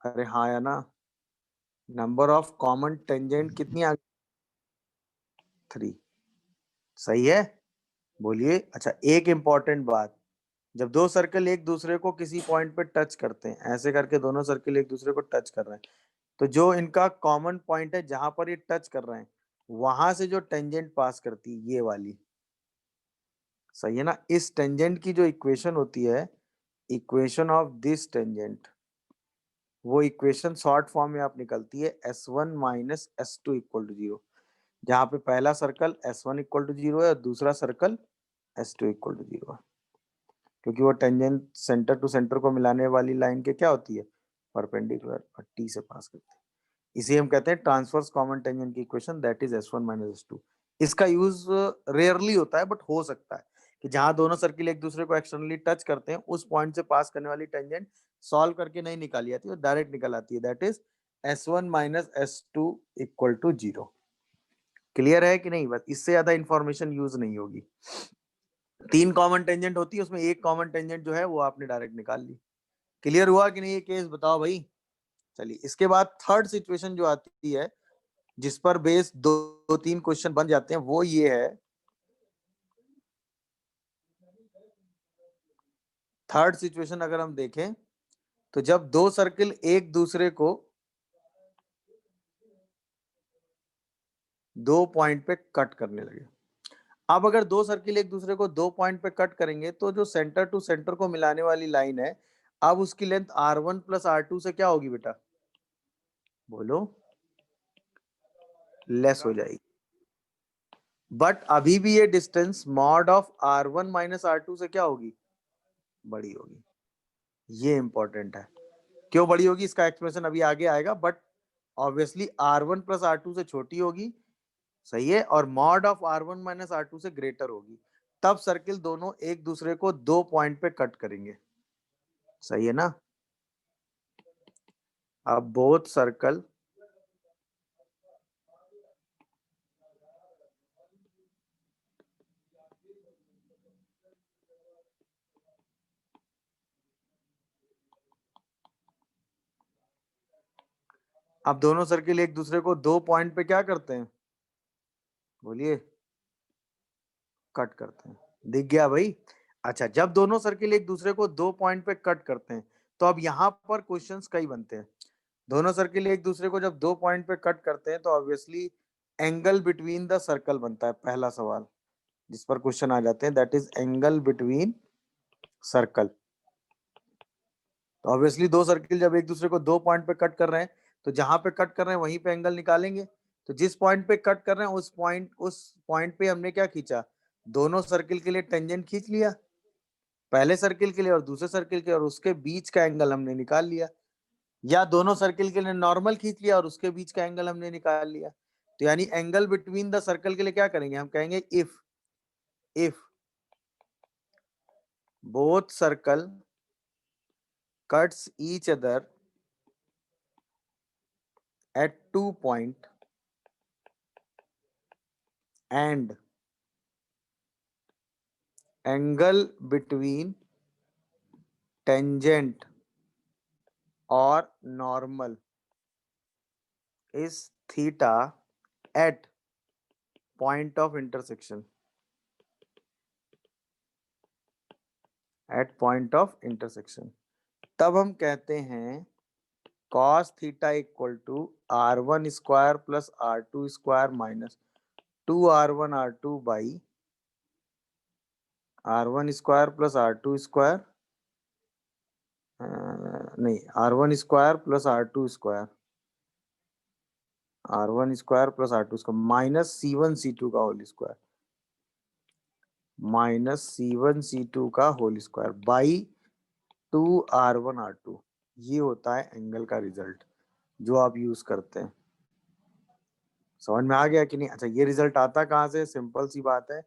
अरे हाँ या ना? नंबर ऑफ कॉमन टेंजेंट कितनी आ गई? 3। सही है, बोलिए। अच्छा, एक इंपॉर्टेंट बात, जब दो सर्कल एक दूसरे को किसी पॉइंट पे टच करते हैं, ऐसे करके दोनों सर्कल एक दूसरे को टच कर रहे हैं, तो जो इनका कॉमन पॉइंट है जहां पर ये टच कर रहे हैं, वहां से जो टेंजेंट पास करती है ये वाली, सही है ना? इस टेंजेंट की जो इक्वेशन होती है, इक्वेशन ऑफ दिस टेंजेंट, वो इक्वेशन शॉर्ट फॉर्म में आप निकलती है S1 minus S2 equal to 0, जहां पे पहला सर्कल S1 इक्वल टू 0 है और दूसरा सर्कल S2 इक्वल टू 0 है, क्योंकि वो टेंजेंट सेंटर टू सेंटर को मिलाने वाली लाइन के क्या होती है? परपेंडिकुलर, और T से पास करती है। इसे हम कहते हैं ट्रांसवर्स कॉमन टेंजेंट की equation, that is S1 minus S2। इसका यूज रेयरली होता है, बट हो सकता है कि जहां दोनों सर्किल एक दूसरे को एक्सटर्नली टच करते हैं, उस पॉइंट से पास करने वाली टेंजेंट सॉल्व करके नहीं निकाली जाती, डायरेक्ट निकल आती है, that is S1 minus S2 equal to 0। Clear है कि नहीं? बस इससे ज्यादा इंफॉर्मेशन यूज नहीं होगी। 3 कॉमन टेंजेंट होती है, उसमें एक कॉमन टेंजेंट जो है वो आपने डायरेक्ट निकाल ली। क्लियर हुआ कि नहीं ये केस? बताओ भाई। चलिए, इसके बाद थर्ड सिचुएशन जो आती है, जिस पर बेस दो तीन क्वेश्चन बन जाते हैं, वो ये है। थर्ड सिचुएशन अगर हम देखें, तो जब दो सर्किल एक दूसरे को दो पॉइंट पे कट करने लगे। अब अगर दो सर्किल एक दूसरे को दो पॉइंट पे कट करेंगे, तो जो सेंटर टू सेंटर को मिलाने वाली लाइन है, अब उसकी लेंथ R1 प्लस R2 से क्या होगी बेटा? बोलो। लेस हो जाएगी। बट अभी भी ये distance mod of R1 minus R2 से क्या होगी? बड़ी होगी। ये इंपॉर्टेंट है। क्यों बड़ी होगी इसका एक्सप्रेशन अभी आगे आएगा, but obviously R1 plus R2 से छोटी होगी, सही है, और mod of R1 minus R2 से ग्रेटर होगी, तब सर्किल दोनों एक दूसरे को दो पॉइंट पे कट करेंगे, सही है ना? अब बोथ सर्कल अब दोनों सर्किल एक दूसरे को दो पॉइंट पे क्या करते हैं? बोलिए। कट करते हैं। दिख गया भाई? अच्छा, जब दोनों सर्किल एक दूसरे को दो पॉइंट पे कट करते हैं, तो अब यहां पर क्वेश्चंस कई बनते हैं। दोनों सर्किल एक दूसरे को जब दो पॉइंट पे कट करते हैं, तो obviously angle between the circle बनता है पहला सवाल, जिस पर क्वेश्चन आ जाते हैं, that is angle between circle. तो ऑब्वियसली दो सर्किल जब एक दूसरे को दो पॉइंट पे कट कर रहे हैं, तो जहां पे कट कर रहे हैं वहीं पे एंगल निकालेंगे। तो जिस पॉइंट पे कट कर रहे हैं उस पॉइंट पे हमने क्या खींचा, दोनों सर्किल के लिए टेंजेंट खींच लिया, पहले सर्किल के लिए और दूसरे सर्किल के, और उसके बीच का एंगल हमने निकाल लिया, या दोनों सर्किल के लिए नॉर्मल खींच लिया और उसके बीच का एंगल हमने निकाल लिया। तो यानी एंगल बिटवीन द सर्कल के लिए क्या करेंगे, हम कहेंगे if both circle cuts each other at 2 point and angle between tangent or normal is theta at point of intersection, तब हम कहते हैं cos theta equal to r1 square plus r2 square minus 2r1 r2 by r1 square plus r2 square नहीं r1 square plus r2 square r1 square plus r2 square minus c1 c2 का whole square minus c1 c2 का whole square by 2r1 r2। ये होता है angle का result जो आप use करते हैं। समझ में आ गया कि नहीं? अच्छा, ये रिजल्ट आता कहाँ से? सिंपल सी बात है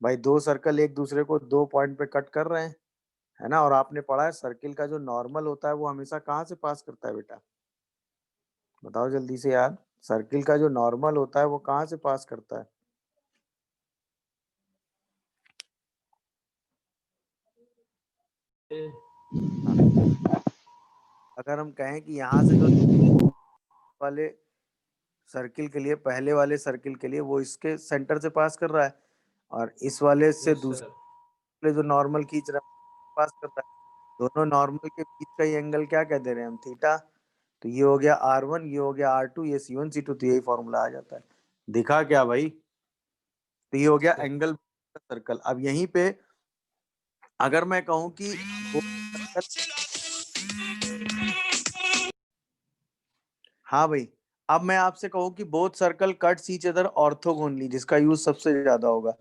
भाई, दो सर्कल एक दूसरे को दो पॉइंट पे कट कर रहे हैं, है ना, और आपने पढ़ा है सर्किल का जो नॉर्मल होता है वो हमेशा कहाँ से पास करता है बेटा, बताओ जल्दी से यार। सर्किल का जो नॉर्मल होता है वो कहाँ से पास करता है? अगर हम कहें कि यहाँ से जो वाले सर्किल के लिए, पहले वाले सर्किल के लिए वो इसके सेंटर से पास कर रहा है, और इस वाले से दूसरे जो नॉर्मल खींच रहा है पास कर रहा है, दोनों नॉर्मल के बीच का ये एंगल क्या कह दे रहे हैं हम, थीटा। तो ये हो गया r1, ये हो गया r2, ये c1 c2, तो यही फॉर्मूला आ जाता है। दिखा क्या भाई? तो ये हो गया एंगल सर्कल। अब यहीं पे अगर मैं कहूं कि हाँ भाई, अब मैं आपसे कहूं कि both circle cuts each other orthogonally, जिसका यूज सबसे ज्यादा होगा,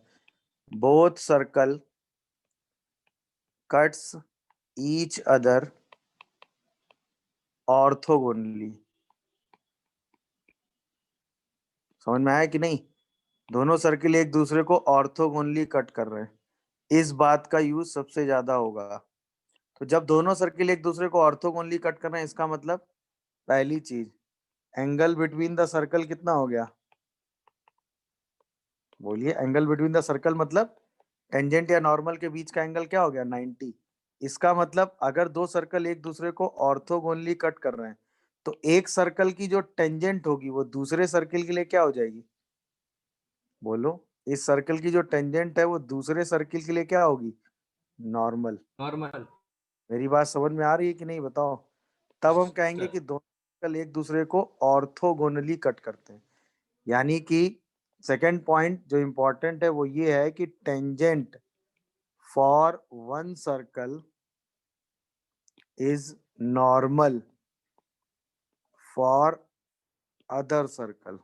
both circle cuts each other orthogonally. समझ में आया कि नहीं? दोनों सर्किल एक दूसरे को ऑर्थोगोनली कट कर रहे हैं, इस बात का यूज सबसे ज्यादा होगा। तो जब दोनों सर्किल एक दूसरे को ऑर्थोगोनली कट कर रहे हैं, इसका मतलब पहली चीज, एंगल बिटवीन द सर्कल कितना हो गया, बोलिए। एंगल बिटवीन द सर्कल मतलब टेंजेंट या नॉर्मल के बीच का एंगल क्या हो गया, 90। इसका मतलब अगर दो सर्कल एक दूसरे को ऑर्थोगोनली कट कर रहे हैं तो एक सर्कल की जो टेंजेंट होगी वो दूसरे सर्कल के लिए क्या हो जाएगी, बोलो। इस सर्कल की जो टेंजेंट है वो दूसरे सर्कल के लिए क्या होगी, नॉर्मल। नॉर्मल। मेरी बात समझ में आ रही है कि नहीं, बताओ। तब हम कहेंगे कि दोनों सर्कल एक दूसरे को ऑर्थोगोनली कट करते हैं। यानी कि सेकंड पॉइंट जो इंपॉर्टेंट है वो ये है कि tangent for one circle is normal for other circle.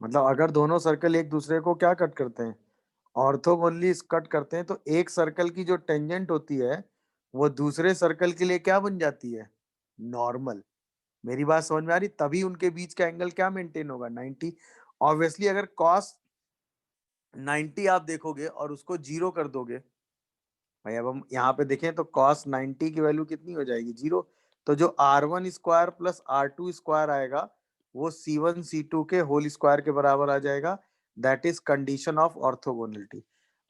मतलब अगर दोनों सर्कल एक दूसरे को क्या कट करते हैं, ऑर्थोगोनली कट करते हैं, तो एक सर्कल की जो टेंजेंट होती है वो दूसरे सर्कल के लिए क्या बन जाती है, नॉर्मल। मेरी बात समझ में आ रही? तभी उनके बीच का एंगल क्या मेंटेन होगा, 90। ऑब्वियसली अगर cos 90 आप देखोगे और उसको जीरो कर दोगे भाई, अब हम यहाँ पे देखें तो cos 90 की वैल्यू कितनी हो जाएगी, जीरो। तो जो r1 square plus r2 square आएगा वो c1 c2 के होल स्क्वायर के बराबर आ जाएगा। That is condition of orthogonality.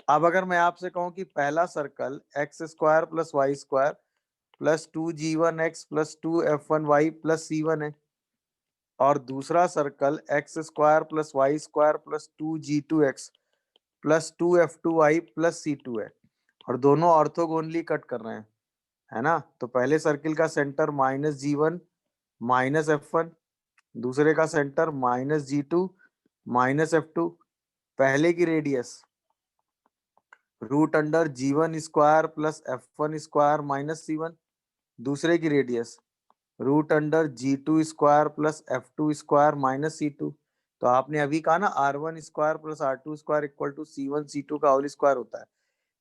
अब अगर मैं आपसे कहूं कि पहला circle x square plus y square plus 2g1x plus 2f1y plus c1 है, और दूसरा circle x square plus y square plus 2g2x plus 2f2y plus c2 है, और दोनों ऑर्थोगोनली कट कर रहे हैं, है ना। तो पहले सर्किल का सेंटर -g1 -f1, दूसरे का सेंटर -g2 -f2, पहले की radius √g1 square plus f1 square minus c1, दूसरे की radius root under G2 square plus F2 square minus C2। तो आपने अभी कहा ना R1 square plus R2 square equal to C1 C2 का होल स्क्वायर होता है।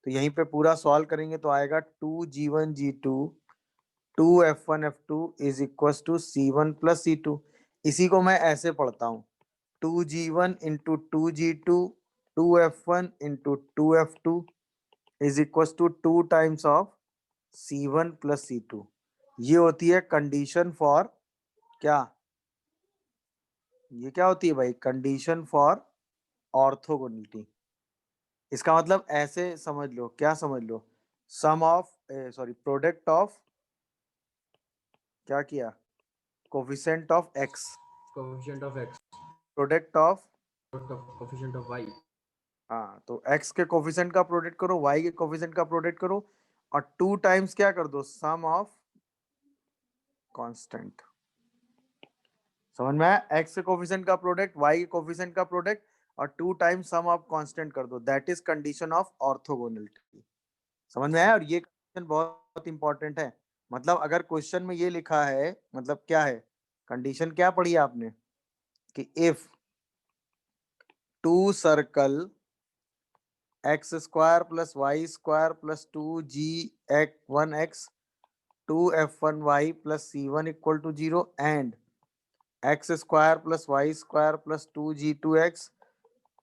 तो यहीं पे पूरा सॉल्व करेंगे तो आएगा 2G1 G2 2F1 F2 is equal to C1 plus C2। इसी को मैं ऐसे पढ़ता हूँ 2G1 into 2G2 2F1 into 2F2 is equal to 2 times of C1 plus C2। ये होती है कंडीशन फॉर क्या, ये क्या होती है भाई, कंडीशन फॉर ऑर्थोगोनलिटी। इसका मतलब ऐसे समझ लो, क्या समझ लो, सम ऑफ सॉरी प्रोडक्ट ऑफ, क्या किया, coefficient of x, coefficient of x, product of, coefficient of y। हाँ तो x के कोफिशिएंट का प्रोडक्ट करो, y के कोफिशिएंट का प्रोडक्ट करो, और 2 टाइम्स क्या कर दो, सम ऑफ कांस्टेंट। समझ में आया, x के कोफिशिएंट का प्रोडक्ट, y के कोफिशिएंट का प्रोडक्ट, और 2 टाइम्स सम ऑफ कांस्टेंट कर दो, that is condition of orthogonality. समझ में आया। और ये कंडीशन बहुत इंपॉर्टेंट है। मतलब अगर क्वेश्चन में ये लिखा है, मतलब क्या है कंडीशन, क्या पढ़ी आपने कि if two circle x square plus y square plus 2G1x 2F1y plus C1 equal to 0 and x square plus y square plus 2G2x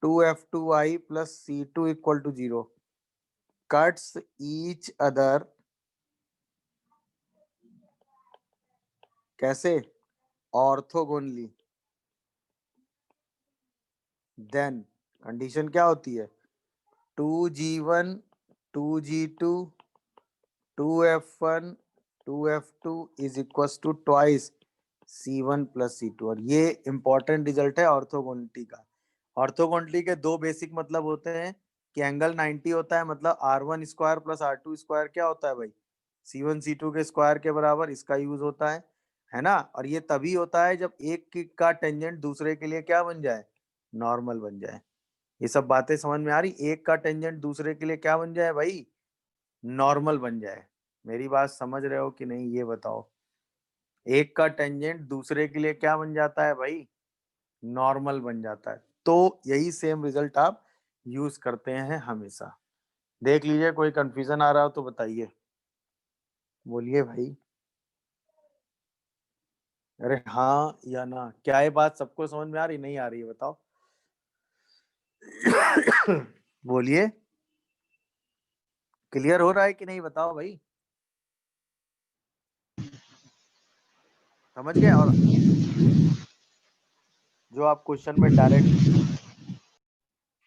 2F2y plus C2 equal to 0 cuts each other, कैसे, orthogonally, then condition क्या होती है, 2G1 2G2 2F1 2F2 is equal to twice C1 plus C2। और ये important result है orthogonality का। Orthogonality के दो बेसिक मतलब होते हैं कि एंगल 90 होता है, मतलब R1 square plus R2 square क्या होता है भाई, C1 C2 के स्क्वायर के बराबर, इसका यूज होता है ना। और ये तभी होता है जब एक का टेंजेंट दूसरे के लिए क्या बन जाए, नॉर्मल बन जाए। ये सब बातें समझ में आ रही, एक का टेंजेंट दूसरे के लिए क्या बन जाए भाई, नॉर्मल बन जाए। मेरी बात समझ रहे हो कि नहीं ये बताओ, एक का टेंजेंट दूसरे के लिए क्या बन जाता है भाई, नॉर्मल बन जाता है। तो यही सेम रिजल्ट आप यूज करते हैं हमेशा। देख लीजिए, कोई कंफ्यूजन आ रहा हो तो बताइए, बोलिए भाई। अरे हाँ या ना, क्या ये बात सबको समझ में आ रही, नहीं आ रही है बताओ। बोलिए, क्लियर हो रहा है कि नहीं बताओ भाई, समझ गए। और जो आप क्वेश्चन में डायरेक्ट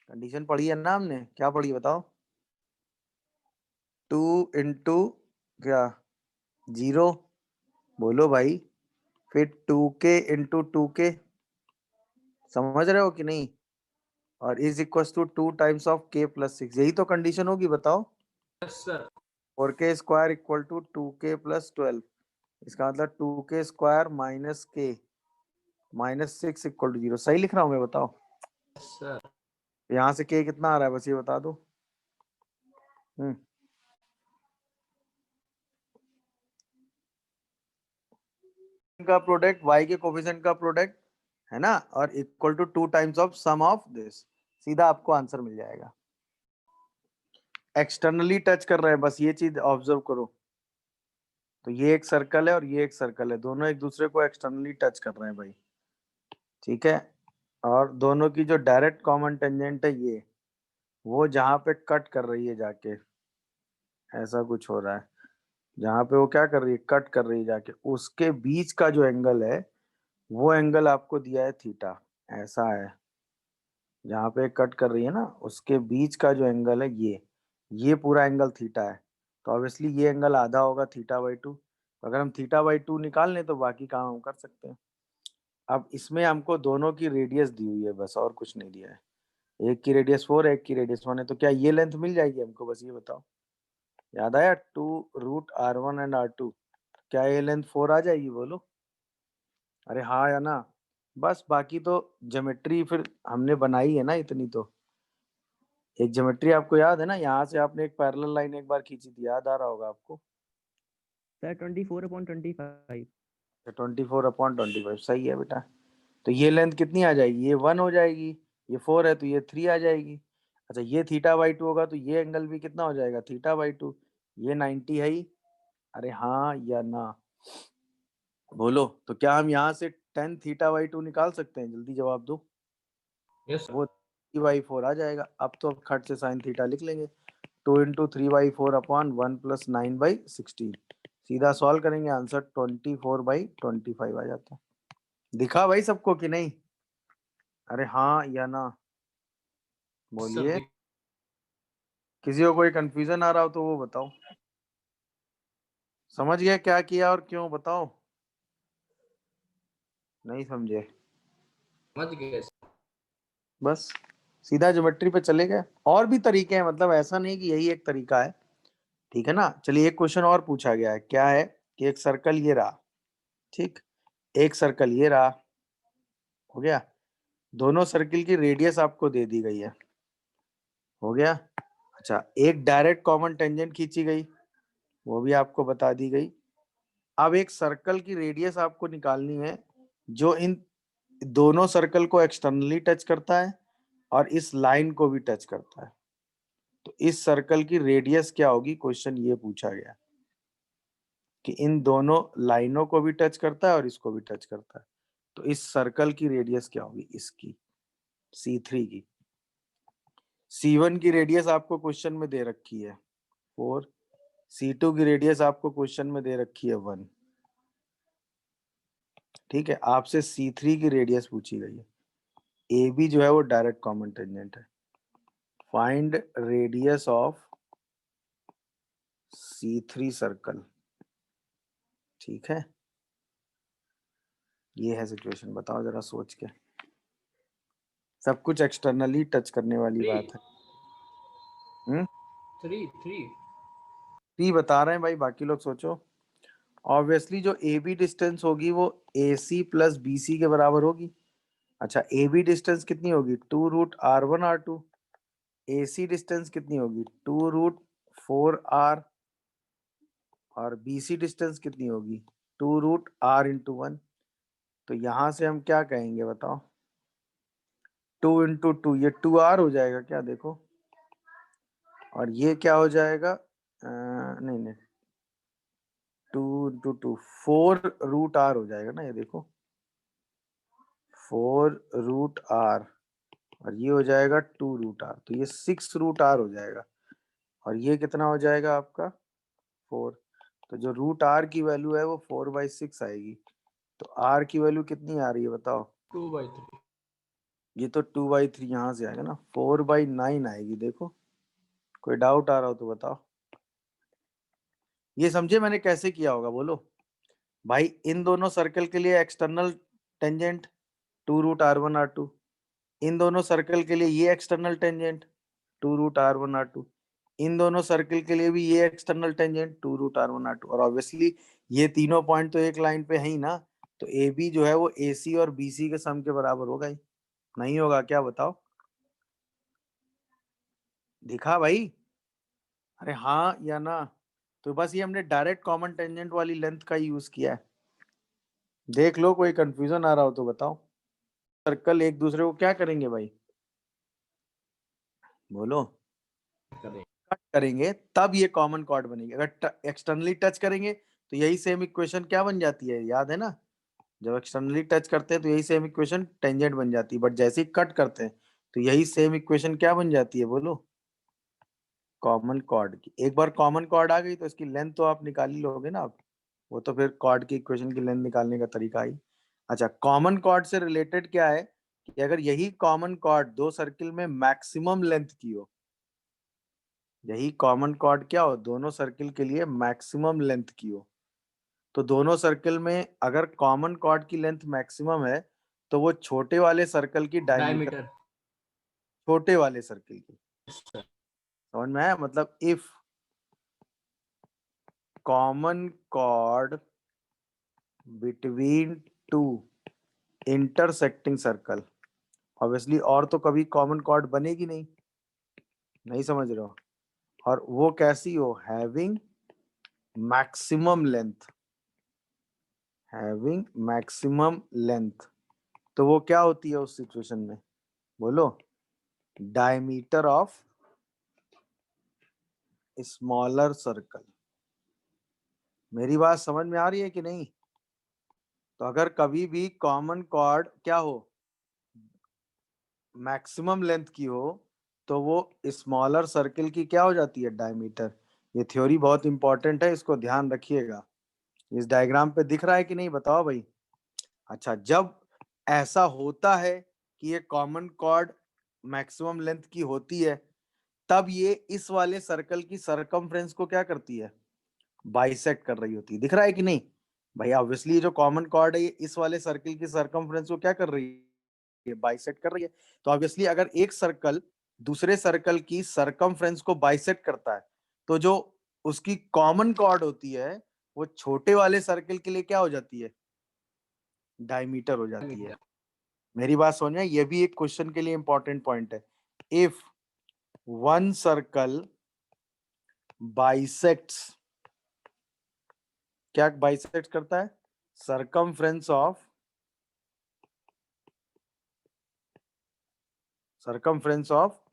कंडीशन पढ़ी है ना, हमने क्या पढ़ी बताओ, 2 इंटू क्या, 0, बोलो भाई, फिर 2k इंटू 2k, समझ रहे हो कि नहीं, और is equal to 2 times of k plus 6, यही तो कंडीशन होगी बताओ। Yes sir. 4k square equal to 2k plus 12, इसका मतलब 2k square minus k minus 6 equal to 0। सही लिख रहा हूँ मैं बताओ। Yes sir. यहाँ से k कितना आ रहा है बस ये बता दो। का प्रोडक्ट, y के कोफिशिएंट का प्रोडक्ट, है ना, और equal to 2 times of sum of this, सीधा आपको आंसर मिल जाएगा। एक्सटर्नली टच कर रहे हैं, बस ये चीज ऑब्जर्व करो। तो ये एक सर्कल है और ये एक सर्कल है, दोनों एक दूसरे को एक्सटर्नली टच कर रहे हैं भाई, ठीक है। और दोनों की जो डायरेक्ट कॉमन टेंजेंट है ये, वो जहां पे कट कर रही है जाके, ऐसा कुछ हो रहा है, जहां पे वो क्या कर रही है, कट कर रही है जाके, उसके बीच का जो एंगल है, वो एंगल आपको दिया है थीटा, ऐसा है। जहाँ पे कट कर रही है ना, उसके बीच का जो एंगल है ये पूरा एंगल थीटा है। तो ऑब्वियसली ये एंगल आधा होगा थीटा बाई 2। तो अगर हम थीटा बाई 2 निकाल लें तो बाकी काम हम कर सकते हैं। अब इसमें हमको दोनों की रेडियस दी हुई है बस, और कुछ नहीं दिया है। एक की रेडियस 4 है, एक की रेडियस 1 है, तो क्या ये लेंथ मिल जाएगी हमको, बस ये बताओ। याद आया 2√R1 एंड R2, क्या ये लेंथ 4 आ जाएगी बोलो। अरे हाँ या ना, बस बाकी तो ज्योमेट्री फिर हमने बनाई है ना इतनी। तो एक ज्योमेट्री आपको याद है ना, यहाँ से आपने एक पैरेलल लाइन एक बार खींची थी, याद आ रहा होगा आपको। सर 24/25। 24/25 सही है बेटा। तो ये लेंथ कितनी आ जाएगी, ये 1 हो जाएगी, ये 4 है तो ये 3 आ जाएगी। अच्छा ये θ/2 होगा तो ये एंगल भी कितना हो जाएगा, θ/2। ये 90 है ही। अरे हाँ या ना, बोलो। तो क्या हम यहाँ से tan θ/2 निकाल सकते हैं, जल्दी जवाब दो। यस वो 3/4 आ जाएगा। अब तो अब खट से साइन थीटा लिख लेंगे, 2 × 3/4 1 + 9/16। सीधा सॉल्व करेंगे, आंसर 24/25 आ जाता है। दिखा भाई सबको कि नहीं? अरे हाँ या ना, सर। बोलिए। किसी को कोई कंफ्यूजन आ रहा हो तो वो बताओ। समझ गए क्या किया और क्यों, बताओ। नहीं समझे? समझ गए सर। बस सीधा ज्योमेट्री पे चले गए। और भी तरीके हैं, मतलब ऐसा नहीं कि यही एक तरीका है, ठीक है ना। चलिए एक क्वेश्चन और पूछा गया है, क्या है कि एक सर्कल ये रहा, ठीक, एक सर्कल ये रहा, हो गया। दोनों सर्किल की रेडियस आपको दे दी गई है, हो गया। अच्छा एक डायरेक्ट कॉमन टेंजेंट खींची गई, वो भी आपको बता दी गई। अब एक सर्कल की रेडियस आपको निकालनी है जो इन दोनों सर्कल को एक्सटर्नली टच करता है और इस लाइन को भी टच करता है। तो इस सर्कल की रेडियस क्या होगी, क्वेश्चन ये पूछा गया कि इन दोनों लाइनों को भी टच करता है और इसको भी टच करता है। तो इस सर्कल की रेडियस क्या होगी, इसकी C3 की। C1 की रेडियस आपको क्वेश्चन में दे रखी है 4, C2 की रेडियस आपको क्वेश्चन में दे रखी है 1, ठीक है। आपसे C3 की रेडियस पूछी गई है। AB जो है वो डायरेक्ट कॉमन टेंजेंट है। Find radius of C3 circle, ठीक है। ये है सिचुएशन, बताओ जरा सोच के। सब कुछ एक्सटर्नली टच करने वाली थ्री बात है। हम्म, 3 P बता रहे हैं भाई, बाकी लोग सोचो। ऑब्वियसली जो AB डिस्टेंस होगी वो AC प्लस BC के बराबर होगी। अच्छा AB डिस्टेंस कितनी होगी, 2√R1R2। AC डिस्टेंस कितनी होगी, 2√4R। और BC डिस्टेंस कितनी होगी, 2√R×1। तो यहां से हम क्या कहेंगे बताओ, 2 × 2, ये 2R हो जाएगा क्या, देखो। और ये क्या हो जाएगा, नहीं नहीं, 2 × 2 4√R हो जाएगा ना, ये देखो 4√R। और ये हो जाएगा 2√R, तो ये 6√R हो जाएगा। और ये कितना हो जाएगा आपका 4। तो जो √R की वैल्यू है वो 4/6 आएगी। तो R की वैल्यू कितनी आ रही है बताओ, 2/3। ये तो 2/3 यहाँ से आएगा ना, 4/9 आएगी। देखो कोई डाउट आ रहा हो तो बताओ। ये समझे मैंने कैसे किया होगा, बोलो भाई। इन दोनों सर्कल के लिए एक्सटर्नल टेंजेंट 2√R1R2, इन दोनों सर्कल के लिए ये एक्सटर्नल टेंजेंट 2√R1R2, इन दोनों सर्कल के लिए भी ये एक्सटर्नल टेंजेंट 2√R1R2। और ऑब्वियसली ये तीनों पॉइंट तो एक लाइन पे है ही ना, तो ए बी जो है वो AC और BC के सम के बराबर होगा ही। नहीं होगा क्या बताओ, दिखा भाई? अरे हाँ या ना। तो बस ये हमने डायरेक्ट कॉमन टेंजेंट वाली लेंथ का यूज किया है। देख लो कोई कंफ्यूजन आ रहा हो तो बताओ। सर्कल एक दूसरे को क्या करेंगे भाई, बोलो। करें। कट करेंगे तब ये कॉमन कॉर्ड बनेगी। अगर एक्सटर्नली टच करेंगे तो यही सेम इक्वेशन क्या बन जाती है, याद है ना। जब एक्सटर्नली टच करते हैं तो यही सेम इक्वेशन टेंजेंट बन जाती है, बट जैसे ही कट करते हैं तो यही सेम इक्वेशन क्या बन जाती है, बोलो, कॉमन कॉर्ड की। एक बार कॉमन कॉर्ड आ गई तो इसकी लेंथ तो आप निकाल ही लोगे ना आप। वो तो फिर कॉर्ड की इक्वेशन की लेंथ निकालने का तरीका ही। अच्छा कॉमन कॉर्ड से रिलेटेड क्या है कि अगर यही कॉमन कॉर्ड दो सर्किल में मैक्सिमम लेंथ की हो, यही कॉमन कॉर्ड क्या हो, दोनों सर्किल के लिए मैक्सिमम लेंथ की हो, तो दोनों सर्किल में अगर कॉमन कॉर्ड की लेंथ मैक्सिमम है तो वो छोटे वाले सर्कल की डायमीटर, डायमीटर। छोटे वाले सर्किल की, समझ में आया। मतलब if common chord between two intersecting circle, obviously और तो कभी कॉमन कॉर्ड बनेगी नहीं, नहीं समझ रहे हो। और वो कैसी हो, having maximum length, having maximum length, तो वो क्या होती है उस सिचुएशन में, बोलो? Diameter of smaller circle. मेरी बात समझ में आ रही है कि नहीं? तो अगर कभी भी कॉमन कॉर्ड क्या हो, मैक्सिमम लेंथ की हो, तो वो स्मॉलर सर्किल की क्या हो जाती है, डायमीटर। ये थ्योरी बहुत इंपॉर्टेंट है, इसको ध्यान रखिएगा। इस डायग्राम पे दिख रहा है कि नहीं, बताओ भाई। अच्छा, जब ऐसा होता है कि ये कॉमन कॉर्ड मैक्सिमम लेंथ की होती है, तब ये इस वाले सर्कल की सरकमफ्रेंस को क्या करती है, बाइसेक्ट कर रही होती है। दिख रहा है कि नहीं भाई? ऑब्वियसली ये जो कॉमन कॉर्ड है, ये इस वाले सर्कल की सरकमफ्रेंस को क्या कर रही है, बाइसेक्ट कर रही है। तो ऑब्वियसली अगर एक सर्कल दूसरे सर्कल की सरकमफ्रेंस को बाइसेक्ट करता है, तो जो उसकी कॉमन कॉर्ड होती है, वो छोटे वाले सर्कल के लिए क्या हो जाती है, डायमीटर हो जाती है। मेरी बात समझ में? ये भी एक क्वेश्चन के लिए इंपॉर्टेंट पॉइंट है। इफ वन सर्कल बाइसेक्ट्स, क्या बाइसेक्ट करता है, circumference of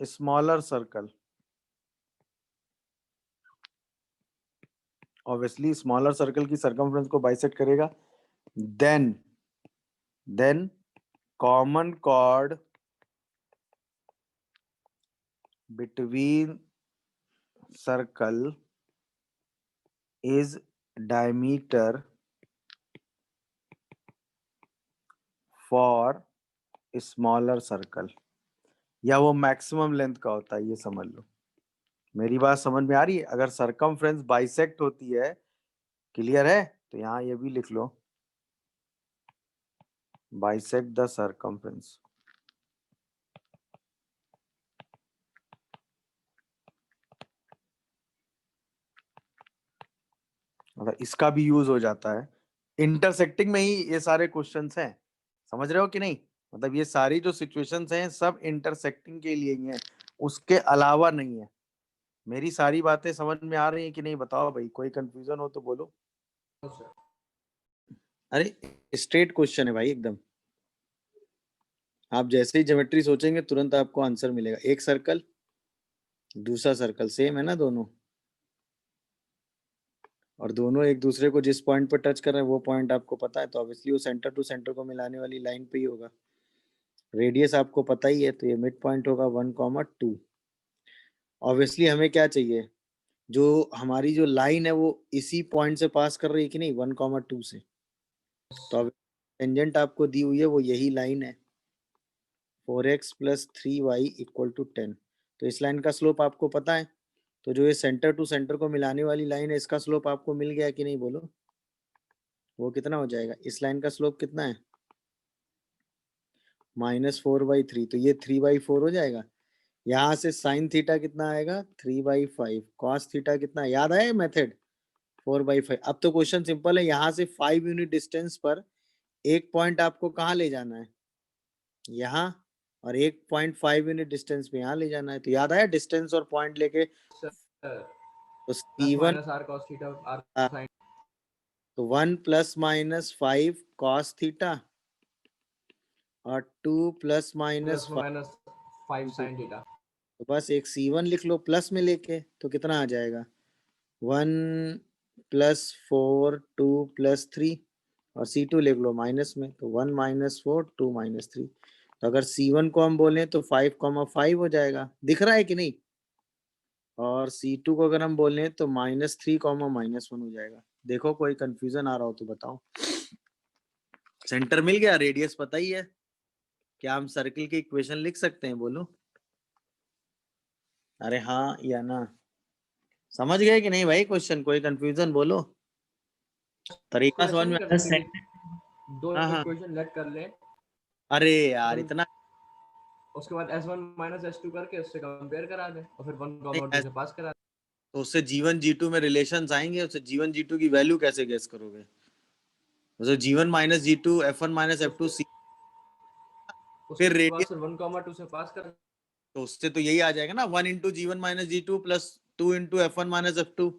smaller circle. Obviously smaller circle की सरकमफ्रेंस को बाइसेक्ट करेगा, then common chord between circle is diameter for smaller circle, या वो मैक्सिमम लेंथ का होता है, ये समझ लो। मेरी बात समझ में आ रही है? अगर सरकमफ्रेंस बाइसेक्ट होती है, क्लियर है, तो यहाँ ये भी लिख लो, बाइसेक्ट द सरकमफ्रेंस। मतलब इसका भी यूज हो जाता है, इंटरसेक्टिंग में ही ये सारे क्वेश्चंस हैं। समझ रहे हो कि नहीं? मतलब ये सारी जो सिचुएशंस हैं, सब इंटरसेक्टिंग के लिए ही हैं, उसके अलावा नहीं है। मेरी सारी बातें समझ में आ रही हैं कि नहीं, बताओ भाई। कोई कंफ्यूजन हो तो बोलो। अरे स्ट्रेट क्वेश्चन है भाई एकदम। आप जैसे ही ज्योमेट्री सोचेंगे, तुरंत आपको आंसर मिलेगा। एक सर्कल, दूसरा सर्कल, सेम है ना दोनों, और दोनों एक दूसरे को जिस पॉइंट पर टच कर रहे हैं, वो पॉइंट आपको पता है, तो ऑब्वियसली वो सेंटर टू सेंटर को मिलाने वाली लाइन पे ही होगा। रेडियस आपको पता ही है, तो ये मिड पॉइंट होगा 1,2। ऑब्वियसली हमें क्या चाहिए, जो हमारी जो लाइन है वो इसी पॉइंट से पास कर रही है कि नहीं, 1,2 से। तो टेंजेंट आपको दी हुई है, वो यही लाइन है, 4x + 3y = 10। तो इस लाइन का स्लोप आपको पता है, तो जो ये सेंटर टू सेंटर को मिलाने वाली लाइन है, इसका स्लोप आपको मिल गया कि नहीं, बोलो? वो कितना हो जाएगा? इस लाइन का स्लोप कितना है, -4/3। तो ये 3/4 हो जाएगा। यहाँ से साइन थीटा कितना आएगा, 3/5। कॉस थीटा कितना, याद आया मेथड, 4/5। अब तो क्वेश्चन सिंपल है, यहाँ से 5 यूनिट डिस्टेंस पर एक पॉइंट आपको कहाँ ले जाना है, यहाँ, और 1.5 यूनिट डिस्टेंस पे यहाँ ले जाना है। तो याद आया डिस्टेंस और पॉइंट लेके, तो C1 -r cos theta r sin, तो 1 ± 5 cos थीटा और 2 ± 5 sin थीटा। तो बस एक C1 लिख लो प्लस में लेके, तो कितना आ जाएगा, 1 + 4 2 + 3, और C2 लिख लो माइनस में, तो 1 - 4 2 - 3। तो अगर C1 को हम बोलें तो 5,5 हो जाएगा, दिख रहा है कि नहीं? और C2 को अगर हम बोलें तो -3, -1 हो जाएगा। देखो कोई कंफ्यूजन आ रहा हो तो बताओ। सेंटर मिल गया, रेडियस पता ही है। क्या हम सर्किल की इक्वेशन लिख सकते हैं, बोलो? अरे हाँ या ना? समझ गए कि नहीं भाई क्वेश्चन? कोई कंफ्यूजन बोलो, इसको तरीका ऐसे समझ नहीं में? कर सकते कि दो हाँ हाँ। इक्वेशन लेट कर ले, अरे यार अपन इतना उसके बाद S1 - S2 करके उससे कंपेयर करा दे और फिर 1,2 नहीं, से पास करा तो उससे G1 G2 में रिलेशंस आएंगे, उससे G1 G2 की वैल्यू कैसे गेस करोगे? उससे G1 - G2 F1 - दे। F2 C, फिर उसके बाद रेडियस, फिर 1,2 से पास कर। तो उससे तो यही आ जाएगा ना, 1 × G1 - G2 + 2 × F1 - F2।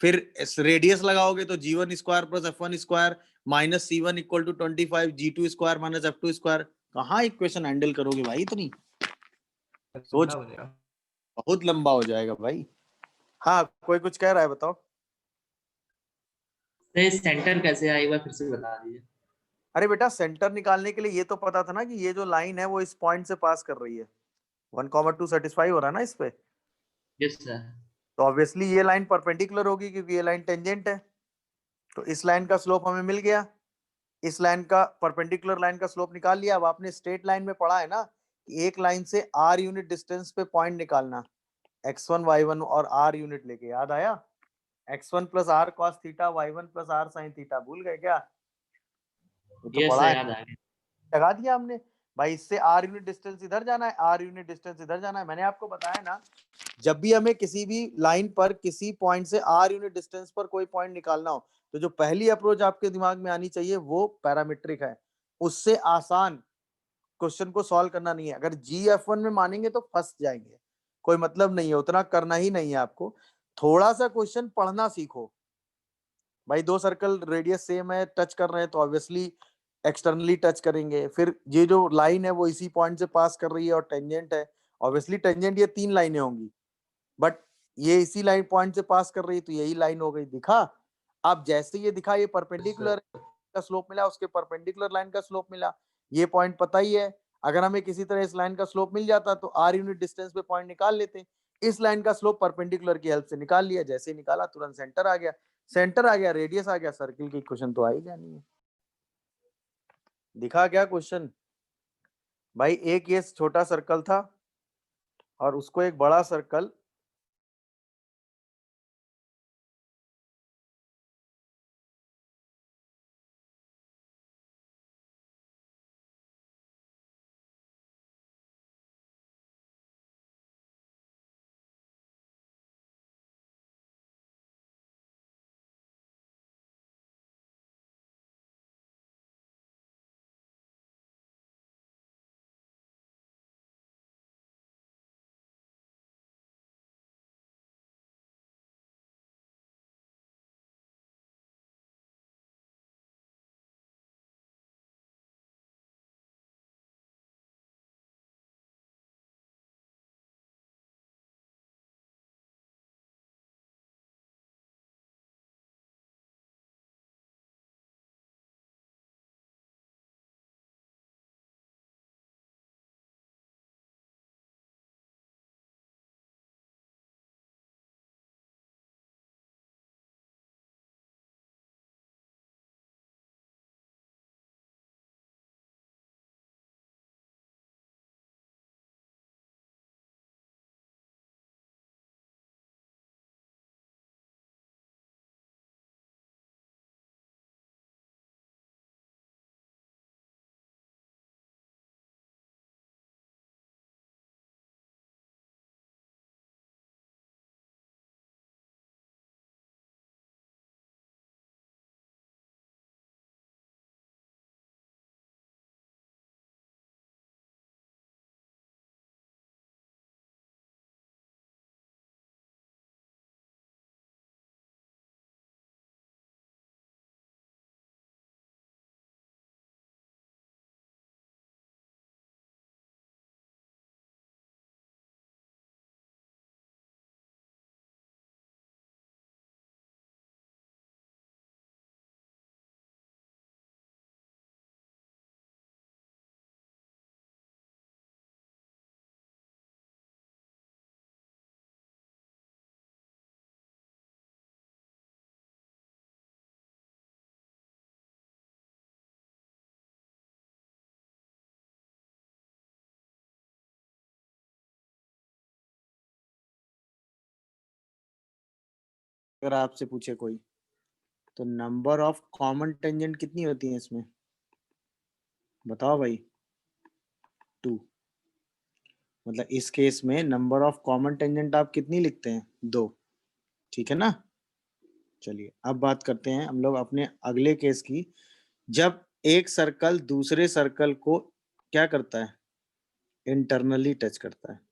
फिर रेडियस लगाओगे तो g1 square plus f1 square minus c1 equal to 25 g2 square minus f2 square. कहाँ इक्वेशन हैंडल करोगे भाई इतनी, सोच, लंबा हो जाएगा। बहुत लंबा हो जाएगा भाई। हाँ कोई कुछ कह रहा है, बताओ। तो ये सेंटर कैसे आया, एक बार फिर से बता दीजिए। अरे बेटा सेंटर निकालने के लिए ये तो पता था ना कि ये जो लाइन है वो इस पॉइंट से पास कर रही है, 1,2 सेटिस्फाई हो रहा है ना इस पे, यस सर। तो ऑब्वियसली ये लाइन परपेंडिकुलर होगी क्योंकि ये लाइन टेंजेंट है। तो इस लाइन का स्लोप हमें मिल गया, इस लाइन का परपेंडिकुलर लाइन का स्लोप निकाल लिया। अब आपने स्ट्रेट लाइन में पढ़ा है ना कि एक लाइन से r यूनिट डिस्टेंस पे पॉइंट निकालना, x1 y1 और r यूनिट लेके, याद आया? x1 plus r cos theta, y1 plus r sine theta, भूल गए क्या? ये तो यस पढ़ा सर, है, याद आ गया। लगा दिया हमने। भाई इससे r यूनिट डिस्टेंस इधर जाना है, r यूनिट डिस्टेंस इधर जाना है। मैंने आपको बताया ना, जब भी हमें किसी भी लाइन पर किसी पॉइंट से r यूनिट डिस्टेंस पर कोई पॉइंट निकालना हो तो जो पहली अप्रोच आपके दिमाग में आनी चाहिए वो पैरामीट्रिक है। उससे आसान क्वेश्चन को सॉल्व करना नहीं है। अगर GF1 में मानेंगे तो फंस जाएंगे, कोई मतलब नहीं है, उतना करना ही नहीं है आपको। थोड़ा सा क्वेश्चन पढ़ना सीखो भाई। दो सर्कल रेडियस सेम है, टच कर रहे हैं तो ऑब्वियसली एक्सटर्नली टच करेंगे। फिर ये जो लाइन है वो इसी पॉइंट से पास कर रही है और टेंजेंट है, ऑब्वियसली टेंजेंट ये 3 लाइनें होंगी, बट ये इसी लाइन पॉइंट से पास कर रही है तो यही लाइन हो गई। दिखा? अब जैसे ये दिखा ये परपेंडिकुलर का स्लोप मिला, उसके परपेंडिकुलर लाइन का स्लोप मिला, ये पॉइंट पता ही है। अगर हमें किसी तरह इस लाइन का स्लोप मिल जाता तो r यूनिट डिस्टेंस पे पॉइंट निकाल लेते। इस लाइन का स्लोप परपेंडिकुलर की हेल्प से निकाल लिया, जैसे ही निकाला तुरंत सेंटर आ गया, सेंटर आ गया, रेडियस आ गया, सर्किल की इक्वेशन तो आ ही जानी है। दिखा क्या क्वेश्चन? भाई एक ये छोटा सर्कल था और उसको एक बड़ा सर्कल अगर आपसे पूछे कोई तो नंबर ऑफ कॉमन टेंजेंट कितनी होती है इसमें, बताओ भाई? 2। मतलब इस केस में नंबर ऑफ कॉमन टेंजेंट आप कितनी लिखते हैं? 2, ठीक है ना? चलिए अब बात करते हैं हम लोग अपने अगले केस की, जब एक सर्कल दूसरे सर्कल को क्या करता है? इंटरनली टच करता है।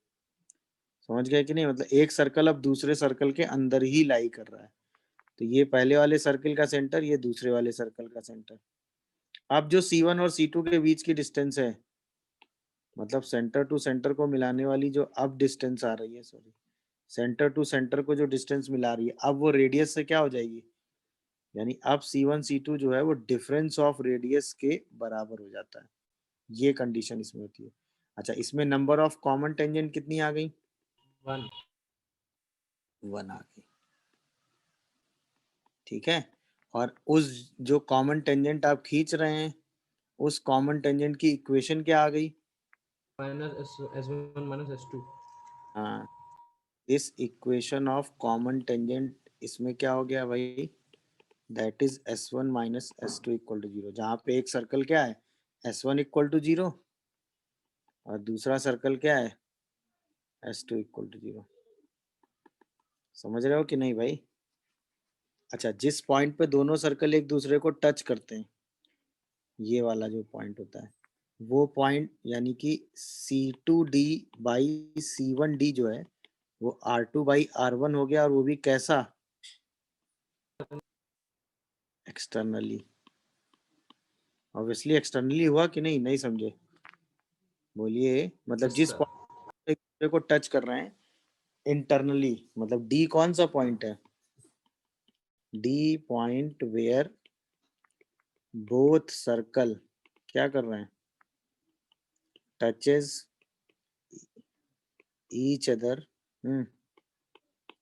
समझ गए कि नहीं? मतलब एक सर्कल अब दूसरे सर्कल के अंदर ही लाई कर रहा है। तो ये पहले वाले सर्कल का सेंटर, ये दूसरे वाले सर्कल का सेंटर। अब जो C1 और C2 के बीच की डिस्टेंस है, मतलब सेंटर टू सेंटर को मिलाने वाली जो अब डिस्टेंस आ रही है, सॉरी, सेंटर टू सेंटर को जो डिस्टेंस मिला रही है, अब वो रेडियस से क्या हो जाएगी, यानी अब C1 C2 जो है वो डिफरेंस ऑफ रेडियस के बराबर हो जाता है। ये कंडीशन इसमें होती है। अच्छा, इसमें नंबर ऑफ कॉमन टेंजेंट कितनी आ गई? 1। 1 आ गई। ठीक है, और उस जो कॉमन टेंजेंट आप खींच रहे हैं, उस कॉमन टेंजेंट की इक्वेशन क्या आ गई? Minus S1 minus S2। हाँ, इस इक्वेशन ऑफ कॉमन टेंजेंट इसमें क्या हो गया भाई? That is S1 minus S2 equal to 0, जहाँ पे एक सर्कल क्या है, S1 इक्वल टू 0, और दूसरा सर्कल क्या है, S2 इक्वल टू 0। समझ रहे हो कि नहीं भाई? अच्छा, जिस पॉइंट पे दोनों सर्कल एक दूसरे को टच करते हैं, ये वाला जो पॉइंट होता है, वो पॉइंट यानी कि C2D बाई C1D जो है वो R2 बाई R1 हो गया, और वो भी कैसा? एक्सटर्नली। ऑब्वियसली एक्सटर्नली हुआ कि नहीं? नहीं समझे? बोलिए। मतलब Yes, जिस sir. पॉइंट एक दूसरे को टच कर रहे हैं इंटरनली, मतलब D कौन सा पॉइंट है? D point where both circle क्या कर रहे हैं? Touches each other.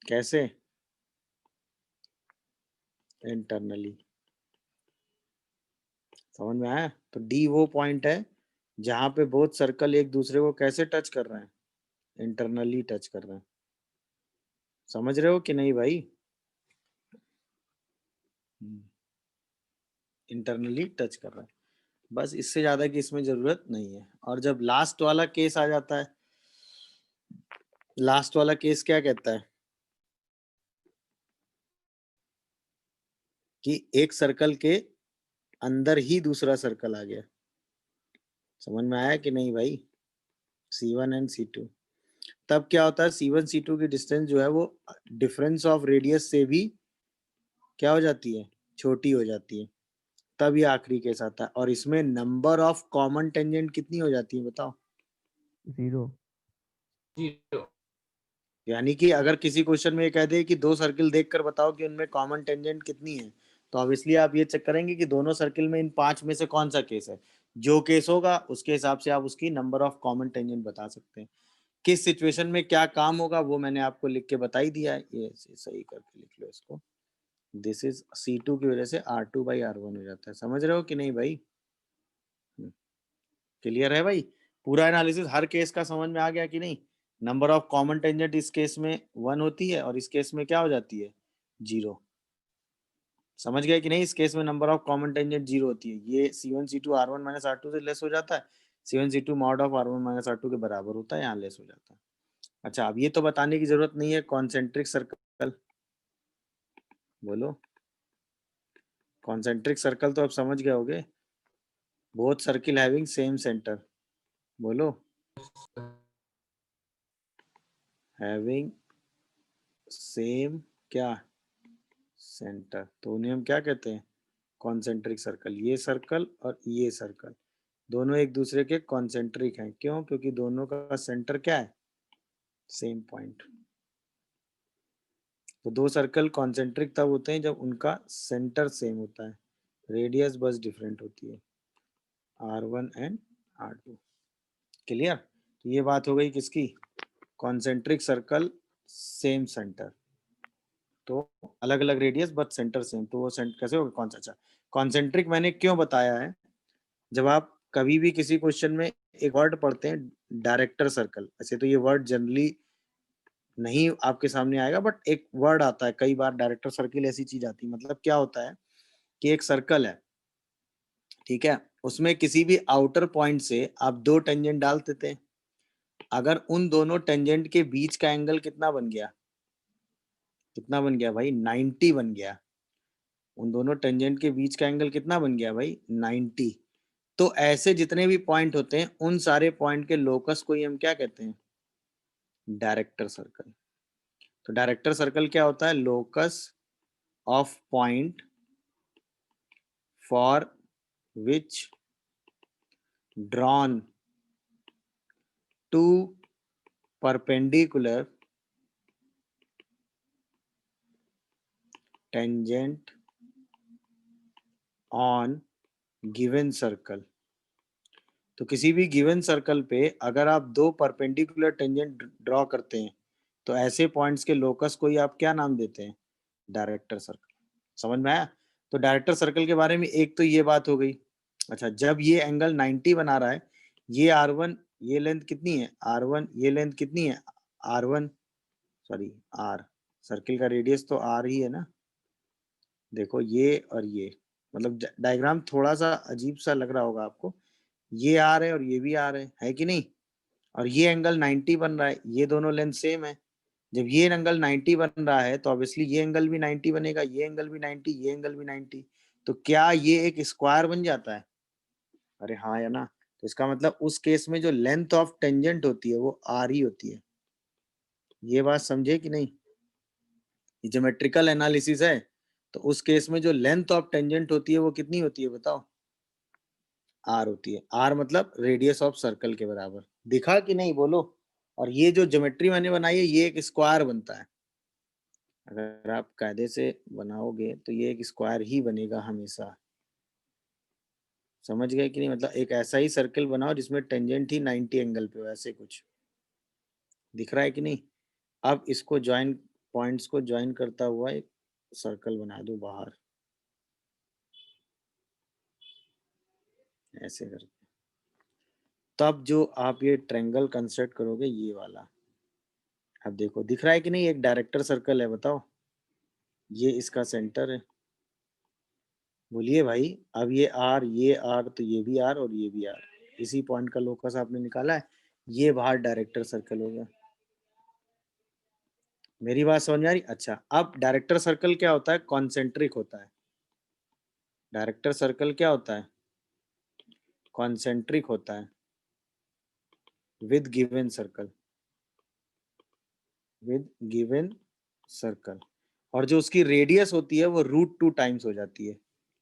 कैसे? इंटरनली। समझ में आया? तो डी वो पॉइंट है जहां पे बोथ सर्कल एक दूसरे को कैसे टच कर रहे हैं? इंटरनली टच कर रहे हैं। समझ रहे हो कि नहीं भाई? इंटरनली टच कर रहा है, बस इससे ज्यादा की इसमें जरूरत नहीं है। और जब लास्ट वाला केस आ जाता है, लास्ट वाला केस क्या कहता है कि एक सर्कल के अंदर ही दूसरा सर्कल आ गया। समझ में आया कि नहीं भाई? C1 एंड C2, तब क्या होता है, C1 C2 की डिस्टेंस जो है वो डिफरेंस ऑफ रेडियस से भी क्या हो जाती है, छोटी हो जाती है। तब ये आखिरी केस आता है, और इसमें नंबर ऑफ कॉमन टेंजेंट कितनी हो जाती है बताओ? 0। 0। यानी कि अगर किसी क्वेश्चन में ये कह दे कि दो सर्किल देखकर बताओ कि उनमें कॉमन टेंजेंट कितनी है, तो ऑब्वियसली आप ये चेक करेंगे कि दोनों सर्किल में इन 5 में से कौन सा केस है। जो केस होगा उसके हिसाब से आप उसकी नंबर ऑफ कॉमन टेंजेंट बता सकते हैं। किस सिचुएशन में क्या काम होगा वो मैंने आपको लिख के बता ही दिया है, ये सही करके लिख लो इसको। दिस इज C2 की वजह से R2 बाई R1 हो जाता है। समझ रहे हो कि नहीं भाई? क्लियर है भाई? पूरा एनालिसिस हर केस का समझ में आ गया कि नहीं? नंबर ऑफ कॉमन टेंजेंट इस केस में 1 होती है, और इस केस में क्या हो जाती है, 0। समझ गए कि नहीं? इस केस में नंबर ऑफ कॉमन टेंजेंट 0 होती है। ये C1 C2 R1 minus R2 से लेस हो जाता है, C1 C2 mod of R1 minus R2 के बराबर होता है, यहाँ लेस हो जाता है। अच्छा, अब ये तो बताने की जरूरत नहीं है कॉन्सेंट्रिक सर्कल। बोलो, कॉन्सेंट्रिक सर्कल तो अब समझ गए होगे, both circle having same centre. बोलो, हैविंग सेम क्या सेंटर, तो उन्हें हम क्या कहते हैं, कॉन्सेंट्रिक सर्कल। ये सर्कल और ये सर्कल दोनों एक दूसरे के कॉन्सेंट्रिक हैं। क्यों? क्योंकि दोनों का सेंटर क्या है, सेम पॉइंट। तो दो सर्कल कॉन्सेंट्रिक तब होते हैं जब उनका सेंटर सेम होता है, रेडियस बस डिफरेंट होती है, R1 एंड R2। क्लियर? तो ये बात हो गई किसकी, कॉन्सेंट्रिक सर्कल सेम सेंटर, तो अलग अलग रेडियस बट सेंटर सेम। तो वो कैसे होगा, कौन सा? अच्छा, कॉन्सेंट्रिक मैंने क्यों बताया है, जब आप कभी भी किसी क्वेश्चन में एक वर्ड पढ़ते हैं डायरेक्टर सर्कल, ऐसे तो ये वर्ड जनरली नहीं आपके सामने आएगा, बट एक वर्ड आता है कई बार, डायरेक्टर सर्कल ऐसी चीज आती है। मतलब क्या होता है कि एक सर्कल है, ठीक है, उसमें किसी भी आउटर पॉइंट से आप दो टेंजेंट डाल देते हैं। अगर उन दोनों टेंजेंट के बीच का एंगल कितना बन गया, कितना बन गया भाई, 90 बन गया। उन दोनों टेंजेंट के बीच का एंगल कितना बन गया भाई, 90। तो ऐसे जितने भी पॉइंट होते हैं उन सारे पॉइंट के लोकस को ही हम क्या कहते हैं, डायरेक्टर सर्कल। तो डायरेक्टर सर्कल क्या होता है, locus of point for which drawn two perpendicular tangent on given circle। तो किसी भी गिवन सर्कल पे अगर आप दो परपेंडिकुलर टेंजेंट ड्रॉ करते हैं तो ऐसे पॉइंट्स के लोकस को ही आप क्या नाम देते हैं? Director circle. समझ में आया? तो डायरेक्टर सर्कल के बारे में एक तो ये बात हो गई। अच्छा, जब ये एंगल 90 बना रहा है, ये R1, ये लेंथ कितनी है R1, ये लेंथ कितनी है R1, सॉरी R, सर्किल का रेडियस तो R ही है ना। देखो ये और ये, मतलब डायग्राम थोड़ा सा अजीब सा लग रहा होगा आपको, ये R है और ये भी R है कि नहीं? और ये एंगल 90 बन रहा है, ये दोनों लेंथ सेम है। जब ये एंगल 90 बन रहा है तो ऑब्वियसली ये एंगल भी 90 बनेगा, ये एंगल भी 90, ये एंगल भी 90। तो क्या ये एक स्क्वायर बन जाता है? अरे हाँ या ना? तो इसका मतलब उस केस में जो लेंथ ऑफ टेंजेंट होती है वो R ही होती है। ये बात समझे कि नहीं? ये ज्योमेट्रिकल एनालिसिस है, तो उस केस में जो लेंथ ऑफ टेंजेंट होती है वो कितनी होती है बताओ? R होती है। R मतलब रेडियस ऑफ सर्कल के बराबर। दिखा कि नहीं बोलो? और ये जो ज्योमेट्री मैंने बनाई है ये एक स्क्वायर बनता है। अगर आप कायदे से बनाओगे तो ये एक स्क्वायर ही बनेगा हमेशा। समझ गए कि नहीं? मतलब एक ऐसा ही सर्कल बनाओ जिसमें टेंजेंट ही 90 एंगल पे हो, ऐसे कुछ दिख रहा है कि नहीं? अब इसको ज्वाइन, पॉइंट्स को ज्वाइन करता हुआ एक सर्कल बना दो बाहर, ऐसे करके। तब जो आप ये ट्रायंगल कंस्ट्रक्ट करोगे ये वाला, अब देखो दिख रहा है कि नहीं? एक डायरेक्टर सर्कल है, बताओ। ये इसका सेंटर है। बोलिए भाई, अब ये R, ये R, तो ये भी R और ये भी R। इसी पॉइंट का लोकस आपने निकाला है, ये बाहर डायरेक्टर सर्कल हो गया। मेरी बात समझ में आ रही? अच्छा, अब डायरेक्टर सर्कल क्या होता है? कॉन्सेंट्रिक होता है। डायरेक्टर सर्कल क्या होता है? कॉन्सेंट्रिक होता है with given circle, with given circle. और जो उसकी रेडियस होती है वो √2 टाइम्स हो जाती है।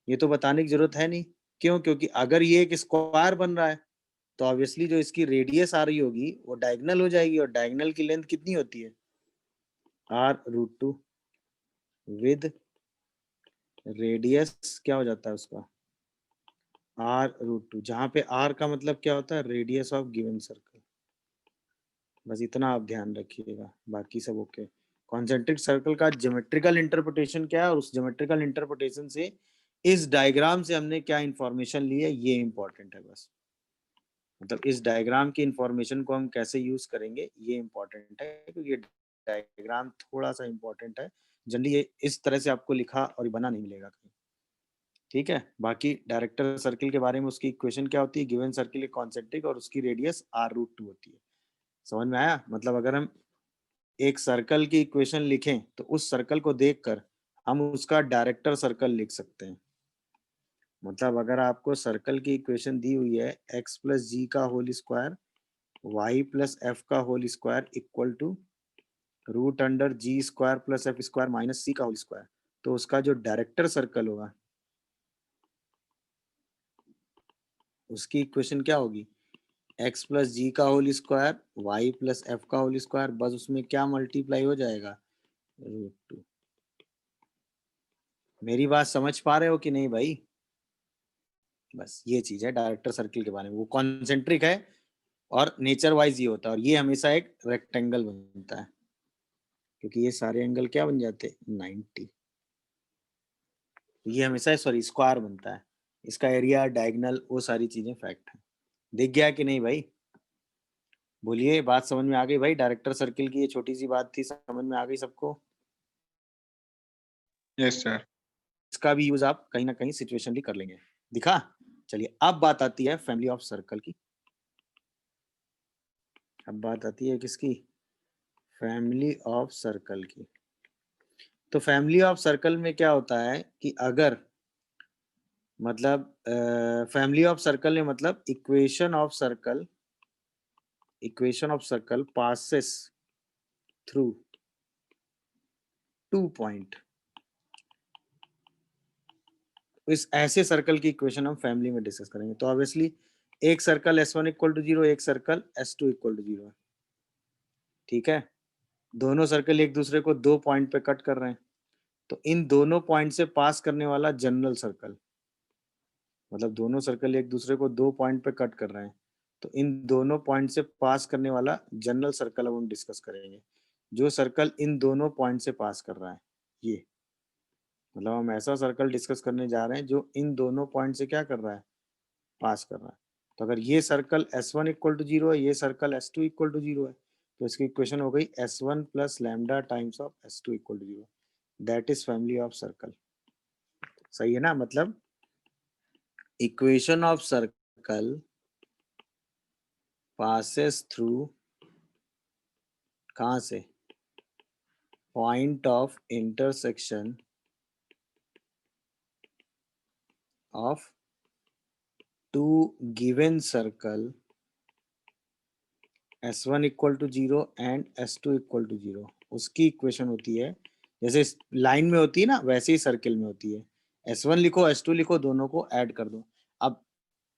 ये तो बताने की जरूरत है नहीं, क्यों? क्योंकि अगर ये एक स्क्वायर बन रहा है तो ऑब्वियसली जो इसकी रेडियस आ रही होगी वो डायगोनल हो जाएगी, और डायगोनल की लेंथ कितनी होती है? R√2 विद रेडियस क्या हो जाता है उसका? R√2, जहां पे R का मतलब क्या होता है? Radius of given circle. बस इतना आप ध्यान रखिएगा, बाकी सब ओके। कॉन्सेंट्रिक सर्कल का ज्योमेट्रिकल इंटरप्रिटेशन क्या है और उस ज्योमेट्रिकल इंटरप्रिटेशन से इस डायग्राम से हमने क्या इंफॉर्मेशन ली है ये इंपॉर्टेंट है बस। मतलब इस डायग्राम की इंफॉर्मेशन को हम कैसे यूज करेंगे ये इंपॉर्टेंट है, क्योंकि ये डायग्राम थोड़ा सा इंपॉर्टेंट है। जनरली ये इस तरह से आपको लिखा और बना नहीं मिलेगा कहीं। ठीक है, बाकी डायरेक्टर सर्कल के बारे में उसकी इक्वेशन क्या होती है? गिवन सर्कल कॉन्सेंट्रिक और उसकी रेडियस R√2 होती है। समझ में आया? मतलब अगर हम एक सर्कल की इक्वेशन लिखें तो उस सर्कल को देखकर हम उसका डायरेक्टर सर्कल लिख सकते हैं। मतलब अगर आपको सर्कल की इक्वेशन दी हुई है x प्लस जी का whole square, y plus f का whole square equal to √g² plus f square minus c का होल स्क्वायर, तो उसका जो डायरेक्टर सर्कल होगा उसकी इक्वेशन क्या होगी? x प्लस जी का whole square, y plus f का होल स्क्वायर, बस उसमें क्या मल्टीप्लाई हो जाएगा? √2। मेरी बात समझ पा रहे हो कि नहीं भाई? बस ये चीज है डायरेक्टर सर्किल के बारे में। वो कॉन्सेंट्रिक है और नेचर वाइज ये होता है, और ये हमेशा एक रेक्टेंगल बनता है क्योंकि ये सारे एंगल क्या बन जाते हैं? 90। ये हमेशा सॉरी स्क्वायर बनता है। इसका एरिया, डायगोनल, वो सारी चीजें फैक्ट है। दिख गया कि नहीं भाई? बोलिए, बात समझ में आ गई भाई? डायरेक्टर सर्किल की ये छोटी सी बात थी, समझ में आ गई सबको? Yes sir. इसका भी यूज आप कहीं ना कहीं सिचुएशनली कर लेंगे। दिखा? चलिए, अब बात आती है फैमिली ऑफ सर्कल की। अब बात आती है किसकी? फैमिली ऑफ सर्कल की। तो फैमिली ऑफ सर्कल में क्या होता है कि अगर मतलब फैमिली ऑफ सर्कल में मतलब equation of circle passes through 2 point. इस ऐसे सर्कल की इक्वेशन हम फैमिली में डिस्कस करेंगे। तो ऑब्वियसली एक सर्कल S1 इक्वल टू 0, एक सर्कल S2 इक्वल टू 0 है। ठीक है, दोनों सर्कल एक दूसरे को 2 पॉइंट पे कट कर रहे हैं, तो इन दोनों पॉइंट से पास करने वाला जनरल सर्कल, मतलब दोनों सर्कल एक दूसरे को 2 पॉइंट पे कट कर रहे हैं, तो इन दोनों पॉइंट से पास करने वाला जनरल सर्कल अब हम डिस्कस करेंगे। जो सर्कल इन दोनों पॉइंट से पास कर रहा है, ये मतलब हम ऐसा सर्कल डिस्कस करने जा रहे हैं जो इन दोनों पॉइंट से क्या कर रहा है, पास कर रहा है। तो अगर ये सर्कल S1 इक्वल टू 0 है, ये सर्कल S2 इक्वल टू 0 है, तो इसकी इक्वेशन हो गई S1 plus lambda times of S2 equal to 0, that is family of circle. सही है ना, मतलब equation of circle passes through कहाँ से, point of intersection of two given circle S1 equal to 0 and S2 equal to 0, उसकी equation होती है, जैसे लाइन में होती है ना वैसे ही सर्किल में होती है। S1 लिखो S2 लिखो, दोनों को ऐड कर दो। अब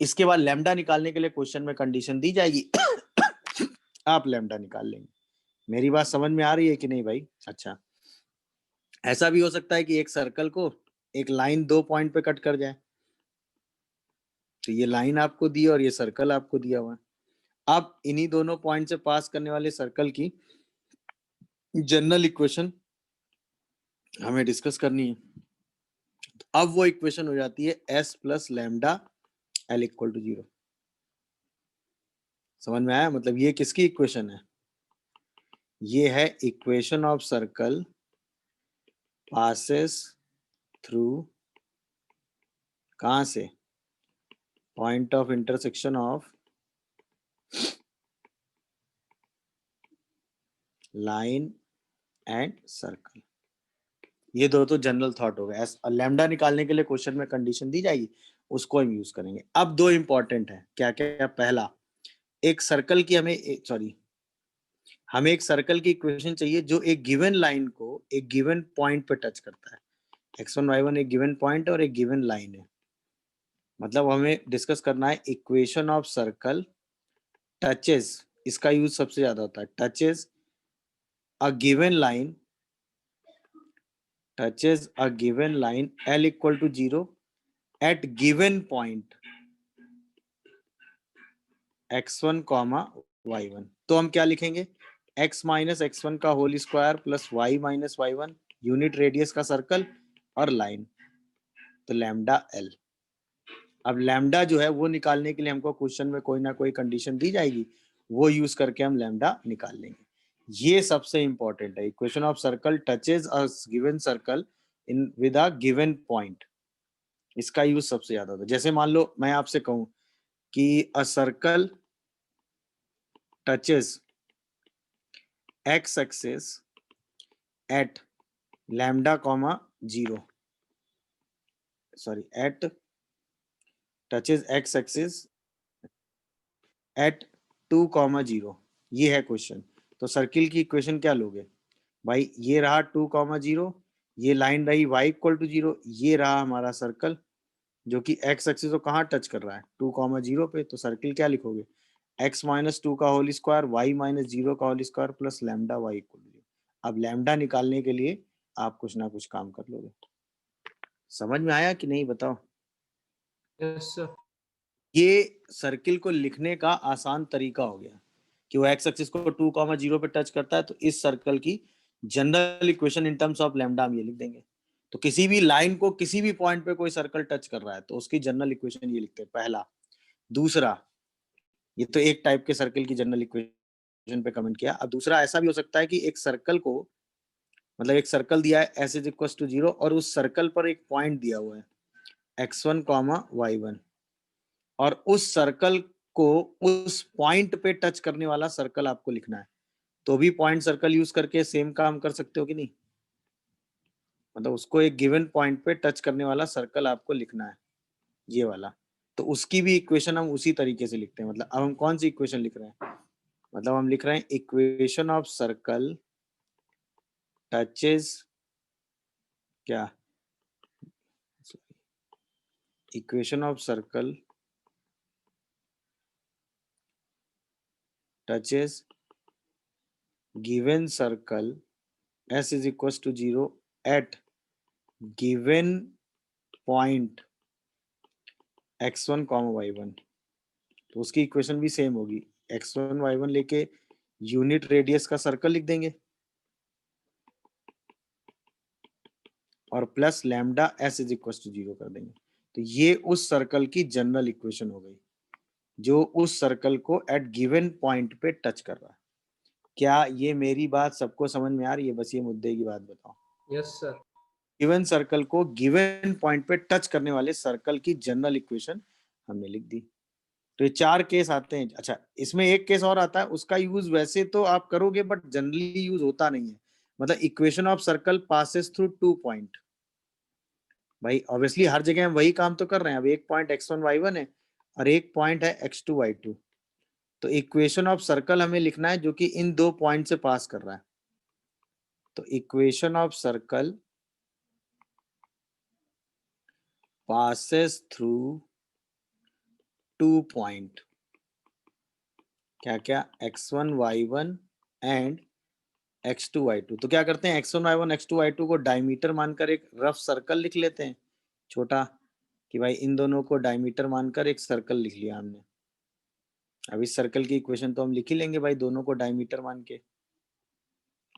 इसके बाद लैम्डा निकालने के लिए क्वेश्चन में कंडीशन दी जाएगी आप लैम्डा निकाल लेंगे। मेरी बात समझ में आ रही है कि नहीं भाई? अच्छा, ऐसा भी हो सकता है कि एक सर्कल को एक लाइन 2 पॉइंट पे कट कर जाए, तो ये लाइन आपको दी और ये सर्कल आपको दिया हुआ है। अब इन्हीं दोनों पॉइंट से पास करने वाले सर्कल की जनरल इक्वेशन हमें डिस्कस करनी है। अब वो इक्वेशन हो जाती है S plus lambda L equal to 0। समझ में आया? मतलब ये किसकी इक्वेशन है? ये है equation of circle passes through कहां से, point of intersection of line and circle. ये दो तो जनरल थॉट हो गए। लैम्डा निकालने के लिए क्वेश्चन में कंडीशन दी जाएगी, उसको हम यूज करेंगे। अब दो इंपॉर्टेंट है, क्या क्या? पहला, एक सर्कल की हमें एक सर्कल की इक्वेशन चाहिए जो एक गिवन लाइन को एक गिवन पॉइंट पे टच करता है। x1 y1 एक गिवन पॉइंट है और एक गिवन लाइन है, मतलब हमें डिस्कस करना है इक्वेशन ऑफ सर्कल टचेस, इसका यूज सबसे ज्यादा होता है, touches a given line, touches a given line L equal to 0 at given point x1 comma y1। तो हम क्या लिखेंगे, x माइनस x1 का whole square plus y minus y1, unit radius का सर्कल और लाइन, तो लैम्डा L। अब lambda जो है वो निकालने के लिए हमको क्वेश्चन में कोई ना कोई कंडीशन दी जाएगी, वो यूज करके हम लैम्डा निकाल लेंगे। ये सबसे इंपॉर्टेंट है, equation of circle touches a given circle in with a given point, इसका यूज सबसे ज्यादा होता है। जैसे मान लो मैं आपसे कहूं कि a circle touches x axis at lambda comma 0, sorry at touches x axis at 2 comma 0, ये है क्वेश्चन। तो सर्किल की इक्वेशन क्या लोगे भाई, ये रहा 2 कॉमा 0, ये लाइन रही y इक्वल टू 0, ये रहा हमारा सर्कल जो कि एक्स एक्सिस को कहाँ टच कर रहा है, 2 कॉमा 0 पे। तो सर्किल क्या लिखोगे, x माइनस 2 का होल स्क्वायर y माइनस 0 का whole square plus lambda y equal to 0। अब लैम्डा निकालने के लिए आप कुछ ना कुछ काम कर लोगे। समझ में आया कि नहीं, बताओ? Yes sir. ये सर्किल को लिखने का आसान तरीका हो गया कि वो एक्स एक्सिस को 2 कॉमा 0 पे टच करता है, तो इस सर्कल की general equation in terms of lambda हम ये लिख देंगे। तो किसी भी लाइन को किसी भी पॉइंट पे कोई सर्कल टच कर रहा है तो उसकी जनरल इक्वेशन ये लिखते हैं, पहला। दूसरा, ये तो एक टाइप के सर्कल की जनरल इक्वेशन पे कमेंट किया। अब दूसरा ऐसा भी हो सकता है कि एक सर्कल को, मतलब एक सर्कल दिया है s इज इक्वल टू 0 और उस सर्कल पर एक पॉइंट दिया हुआ है x1 कॉमा y1, और उस सर्कल को उस पॉइंट पे टच करने वाला सर्कल आपको लिखना है, तो भी पॉइंट सर्कल यूज करके सेम काम कर सकते हो कि नहीं? मतलब उसको एक गिवन पॉइंट पे टच करने वाला सर्कल आपको लिखना है, ये वाला। तो उसकी भी इक्वेशन हम उसी तरीके से लिखते हैं। मतलब अब हम कौन सी इक्वेशन लिख रहे हैं, मतलब हम लिख रहे हैं इक्वेशन ऑफ सर्कल टचेज क्या, equation of circle touches given circle s is equals to 0 at given point x1 y1, तो उसकी इक्वेशन भी सेम होगी, x1 y1 लेके यूनिट रेडियस का सर्कल लिख देंगे और plus lambda s is equal to 0 कर देंगे। तो ये उस सर्कल की जनरल इक्वेशन हो गई जो उस सर्कल को एट गिवन पॉइंट पे टच कर रहा है। क्या ये मेरी बात सबको समझ में आ रही है? बस ये मुद्दे की बात बताओ। Yes sir. गिवन सर्कल को गिवन पॉइंट पे टच करने वाले सर्कल की जनरल इक्वेशन हमने लिख दी। तो ये 4 केस आते हैं। अच्छा, इसमें एक केस और आता है, उसका यूज वैसे तो आप करोगे बट जनरली यूज होता नहीं है। मतलब equation of circle passes through 2 point. भाई ऑब्वियसली हर जगह हम वही काम तो कर रहे हैं। अब एक पॉइंट x1 y1 है और एक पॉइंट है x2 y2। तो इक्वेशन ऑफ सर्कल हमें लिखना है जो कि इन दो पॉइंट से पास कर रहा है। तो equation of circle passes through 2 point, क्या क्या, x1 y1 and x2 y2। तो क्या करते हैं, x1 y1 x2 y2 को डायमीटर मानकर एक रफ सर्कल लिख लेते हैं छोटा, कि भाई इन दोनों को डायमीटर मानकर एक सर्कल लिख लिया हमने। अब इस सर्कल की इक्वेशन तो हम लिख ही लेंगे भाई, दोनों को डायमीटर मान के।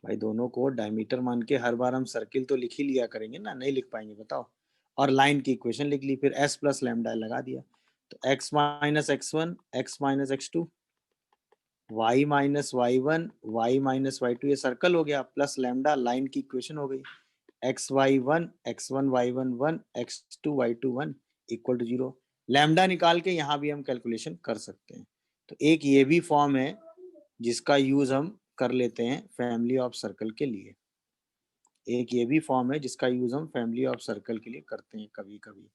भाई दोनों को डायमीटर मान के हर बार हम सर्किल तो लिख ही लिया करेंगे ना, नहीं लिख पाएंगे बताओ। और लाइन की इक्वेशन लिख ली, फिर s प्लस लैम्डा लगा दिया। तो x minus x1 x minus x2 y minus y1 y minus y2, ये सर्कल हो गया, प्लस लैम्डा लाइन की इक्वेशन हो गई। xy1 x1 y1 1 x2 y2 1 equal to 0। Lambda निकाल के यहाँ भी हम कैलकुलेशन कर सकते हैं। तो एक ये भी फॉर्म है जिसका यूज हम कर लेते हैं फैमिली ऑफ सर्कल के लिए। एक ये भी फॉर्म है जिसका यूज हम फैमिली ऑफ सर्कल के लिए करते हैं कभी कभी।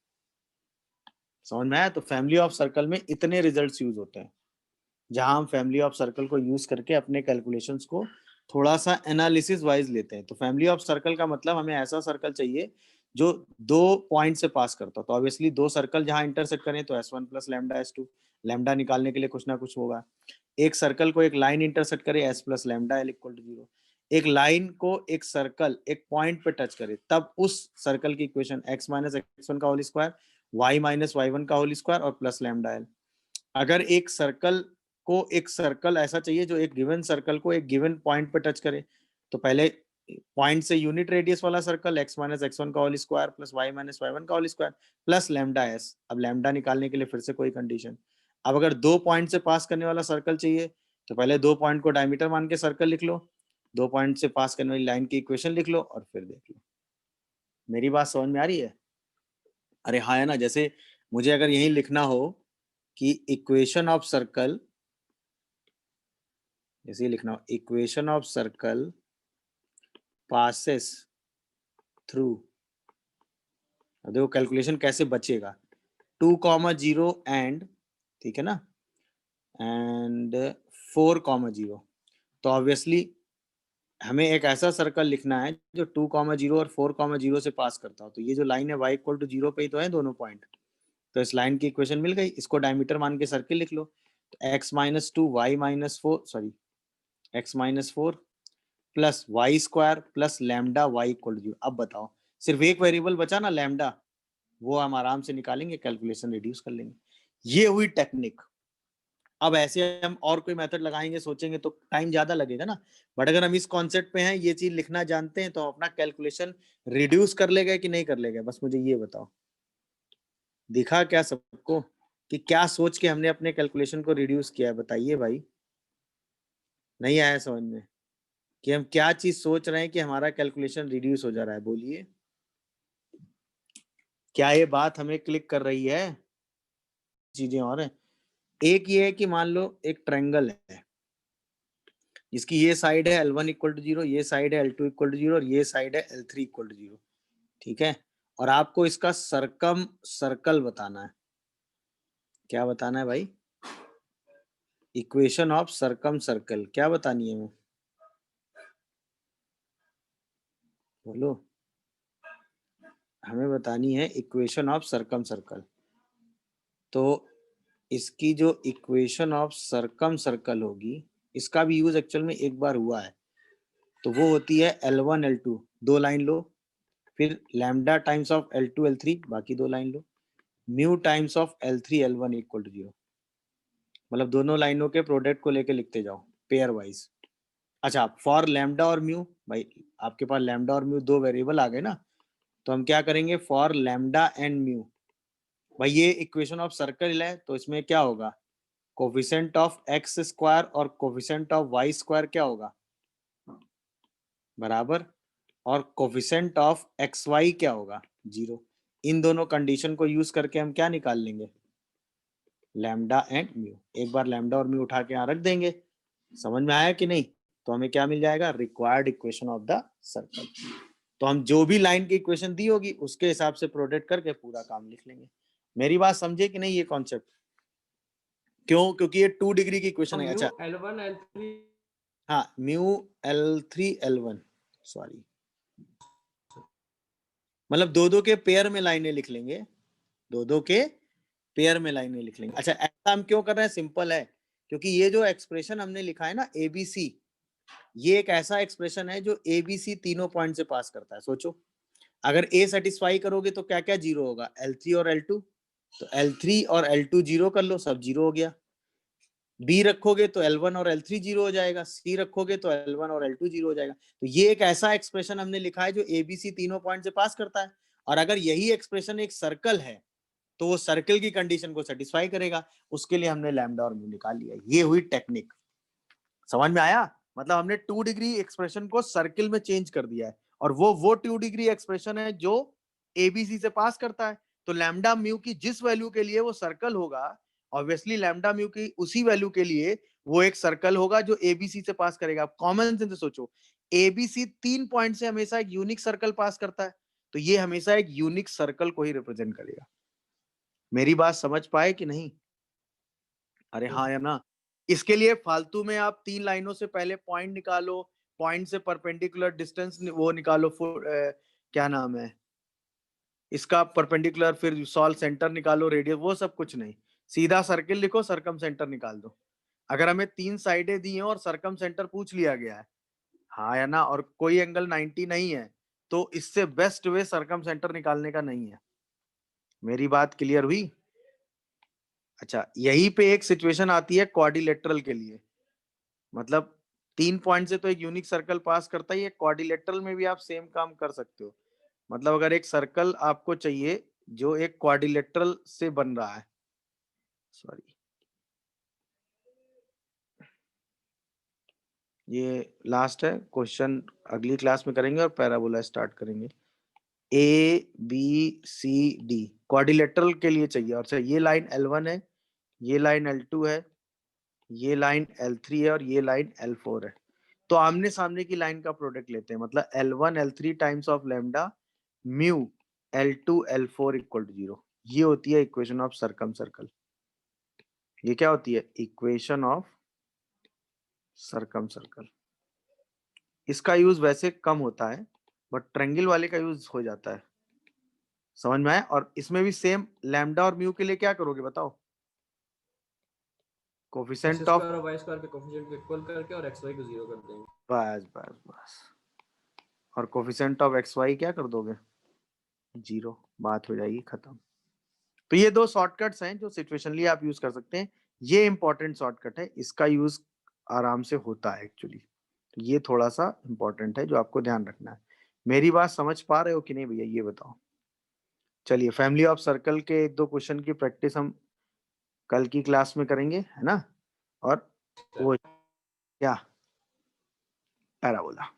समझ में आया? तो फैमिली ऑफ सर्कल में इतने रिजल्ट्स यूज होते हैं जहां हम फैमिली ऑफ सर्कल को यूज करके अपने कैलकुलेशंस को थोड़ा सा एनालिसिस वाइज लेते हैं। तो फैमिली ऑफ सर्कल का मतलब हमें ऐसा सर्कल चाहिए जो दो पॉइंट से पास करता हो। तो ऑब्वियसली दो सर्कल जहां इंटरसेक्ट करें तो s1 plus lambda s2, lambda निकालने के लिए कुछ ना कुछ होगा। एक सर्कल को एक लाइन इंटरसेक्ट करे s plus lambda l equal to 0। एक लाइन को एक सर्कल एक पॉइंट पे टच करे तब उस सर्कल की इक्वेशन x माइनस x1 का whole square y minus y1 का होल स्क्वायर और प्लस लैम्डा l। अगर एक सर्कल को एक सर्कल ऐसा चाहिए जो एक गिवन सर्कल को एक गिवन पॉइंट पे टच करे, तो पहले पॉइंट से यूनिट रेडियस वाला सर्कल x माइनस x1 का whole square plus y minus y1 का whole square plus lambda s। अब लैम्डा निकालने के लिए फिर से कोई कंडीशन। अब अगर दो पॉइंट से पास करने वाला सर्कल चाहिए तो पहले दो पॉइंट को डायमीटर मान के सर्कल लिख लो, दो पॉइंट से पास करने वाली लाइन की इक्वेशन लिख लो और फिर देख लो। मेरी बात समझ में आ रही है? अरे हाँ है ना। जैसे मुझे अगर यही लिखना हो कि इक्वेशन ऑफ सर्कल, जैसे लिखना हो equation of circle passes through, देखो कैलकुलेशन कैसे बचेगा, 2,0 एंड, ठीक है ना, एंड 4,0। तो ऑब्वियसली हमें एक ऐसा सर्कल लिखना है जो 2,0 और 4,0 से पास करता हो। तो ये जो लाइन है y इक्वल टू 0 पे ही तो है दोनों पॉइंट। तो इस लाइन की इक्वेशन मिल गई, इसको डायमीटर मान के सर्किल लिख लो। तो x minus 2 y minus 4 sorry x minus 4 plus y square plus lambda y equal to 0। अब बताओ, सिर्फ एक वेरिएबल बचा ना लैम्डा, वो हम आराम से निकालेंगे, कैलकुलेशन रिड्यूस कर लेंगे। ये हुई टेक्निक। अब ऐसे हम और कोई मेथड लगाएंगे सोचेंगे तो टाइम ज्यादा लगेगा ना, बट अगर हम इस कॉन्सेप्ट पे हैं, ये चीज लिखना जानते हैं, तो अपना कैलकुलेशन रिड्यूस कर लेगा कि नहीं कर लेगा? बस मुझे ये बताओ, दिखा क्या सबको कि क्या सोच के हमने अपने कैलकुलेशन को रिड्यूस किया है? बताइए भाई, नहीं आया समझ में कि हम क्या चीज सोच रहे हैं कि हमारा कैलकुलेशन रिड्यूस हो जा रहा है? बोलिए, क्या ये बात हमें क्लिक कर रही है? चीजें और हैं। एक ये है कि मान लो एक ट्रायंगल है जिसकी ये साइड है L1 इक्वल टू 0, ये साइड है L2 इक्वल टू 0 और ये साइड है L3 इक्वल टू 0, ठीक है। और आपको इसका सरकम सर्कल बताना है। क्या बताना है भाई? इक्वेशन ऑफ सरकम सर्कल क्या बतानी है? मैं बोलो, हमें बतानी है इक्वेशन ऑफ सरकम सर्कल। तो इसकी जो इक्वेशन ऑफ सरकम सर्कल होगी, इसका भी यूज एक्चुअल में एक बार हुआ है, तो वो होती है L1 L2, 2 लाइन लो, फिर lambda times of L2 L3, बाकी 2 लाइन लो, mu times of L3 L1 equal to 0। मतलब दोनों लाइनों के प्रोडक्ट को लेके लिखते जाओ पेयर वाइज। अच्छा, फॉर लैम्डा और म्यू, भाई आपके पास लैम्डा और म्यू 2 वेरिएबल आ गए ना, तो हम क्या करेंगे, फॉर लैम्डा एंड म्यू। भाई ये इक्वेशन ऑफ सर्कल है, तो इसमें क्या होगा, कोफिशिएंट ऑफ एक्स स्क्वायर और कोफिशिएंट ऑफ वाई स्क्वायर क्या होगा, बराबर, और कोफिशिएंट ऑफ एक्स वाई क्या होगा, 0। इन दोनों कंडीशन को यूज करके हम क्या निकाल लेंगे, लैम्डा एंड म्यू। एक बार लैम्डा और म्यू उठा के यहाँ रख देंगे। समझ में आया कि नहीं? तो हमें क्या मिल जाएगा, required equation of the circle. तो हम जो भी लाइन की इक्वेशन दी होगी उसके हिसाब से प्रोडक्ट करके पूरा काम लिख लेंगे। मेरी बात समझे कि नहीं ये कॉन्सेप्ट? क्यों? क्योंकि ये 2 डिग्री की इक्वेशन है। अच्छा, L1 L3 हाँ, म्यू L3 L1, सॉरी, मतलब दो के पेयर में लाइनें लिख लेंगे, दो के पेयर में लाइनें लिख लेंगे। अच्छा, ऐसा हम क्यों कर रहे हैं, सिंपल है, क्योंकि ये जो एक्सप्रेशन हमने लिखा है ना ABC, ये एक ऐसा एक्सप्रेशन है जो ABC तीनों पॉइंट से पास करता है। सोचो, अगर A सेटिस्फाई करोगे तो क्या क्या जीरो होगा, L3 और L2, तो L3 और L2 जीरो कर लो, सब जीरो हो गया। B रखोगे तो L1 और L3 जीरो हो जाएगा, C रखोगे तो L1 और L2 जीरो हो जाएगा। तो ये एक ऐसा एक्सप्रेशन हमने लिखा है जो ABC तीनों पॉइंट से पास करता है। और अगर यही एक्सप्रेशन एक सर्कल है तो वो सर्कल की कंडीशन को सेटिस्फाई करेगा। उसके लिए हमने लैम्डा और म्यू निकाल लिया। ये हुई टेक्निक। समझ में आया? मतलब हमने 2 डिग्री एक्सप्रेशन को सर्कल में चेंज कर दिया है, और वो 2 डिग्री एक्सप्रेशन है जो एबीसी से पास करता है। तो लैम्डा म्यू की जिस वैल्यू के लिए वो सर्कल होगा, ऑब्वियसली लैम्डा म्यू की उसी वैल्यू के लिए वो एक सर्कल होगा जो एबीसी से पास करेगा। कॉमन सेंस से सोचो, एबीसी 3 पॉइंट से हमेशा एक यूनिक सर्कल पास करता है, तो ये हमेशा एक यूनिक सर्कल को ही रिप्रेजेंट करेगा। मेरी बात समझ पाए कि नहीं? अरे हाँ या ना? इसके लिए फालतू में आप 3 लाइनों से पहले पॉइंट निकालो, पॉइंट से परपेंडिकुलर डिस्टेंस वो निकालो, क्या नाम है इसका, परपेंडिकुलर, फिर सॉल्व सेंटर निकालो, रेडियस, वो सब कुछ नहीं। सीधा सर्किल लिखो, सरकम सेंटर निकाल दो। अगर हमें 3 साइडें दी हैं और सरकम सेंटर पूछ लिया गया है, हाँ या ना, और कोई एंगल 90 नहीं है, तो इससे बेस्ट वे सरकम सेंटर निकालने का नहीं है। मेरी बात क्लियर हुई? अच्छा, यही पे एक सिचुएशन आती है क्वाड्रिलेटरल के लिए। मतलब 3 पॉइंट से तो एक यूनिक सर्कल पास करता ही है, क्वाड्रिलेटरल में भी आप सेम काम कर सकते हो। मतलब अगर एक सर्कल आपको चाहिए जो एक क्वाड्रिलेटरल से बन रहा है, सॉरी, ये लास्ट है क्वेश्चन, अगली क्लास में करेंगे और पैराबोला स्टार्ट करेंगे। A B C D quadrilateral के लिए चाहिए, और ये लाइन L1 है, ये लाइन L2 है, ये लाइन L3 है, और ये लाइन L4 है। तो आमने सामने की लाइन का प्रोडक्ट लेते हैं, मतलब L1 L3 times of lambda mu L2 L4 equal to 0। ये होती है इक्वेशन ऑफ सरकम सर्कल। ये क्या होती है, इक्वेशन ऑफ सरकम सर्कल। इसका यूज वैसे कम होता है, बट ट्रायंगल वाले का यूज हो जाता है। समझ में आया? और इसमें भी सेम लैम्डा और म्यू के लिए क्या करोगे बताओ, कोफिशिएंट ऑफ, स्क्वायर और वाई स्क्वायर के कोफिशिएंट को इक्वल करके और एक्स वाई को 0 कर देंगे। बस बस बस, और कोफिशिएंट ऑफ एक्स वाई क्या कर दोगे, 0, बात हो जाएगी खत्म। तो ये 2 शॉर्टकट्स हैं जो सिचुएशनली आप यूज कर सकते हैं। ये इंपॉर्टेंट शॉर्टकट है, इसका यूज आराम से होता है एक्चुअली। तो ये थोड़ा सा इंपॉर्टेंट है जो आपको ध्यान रखना है। मेरी बात समझ पा रहे हो कि नहीं भैया, ये बताओ। चलिए, फैमिली ऑफ सर्कल के 1-2 क्वेश्चन की प्रैक्टिस हम कल की क्लास में करेंगे, है ना? और वो क्या, पैराबोला।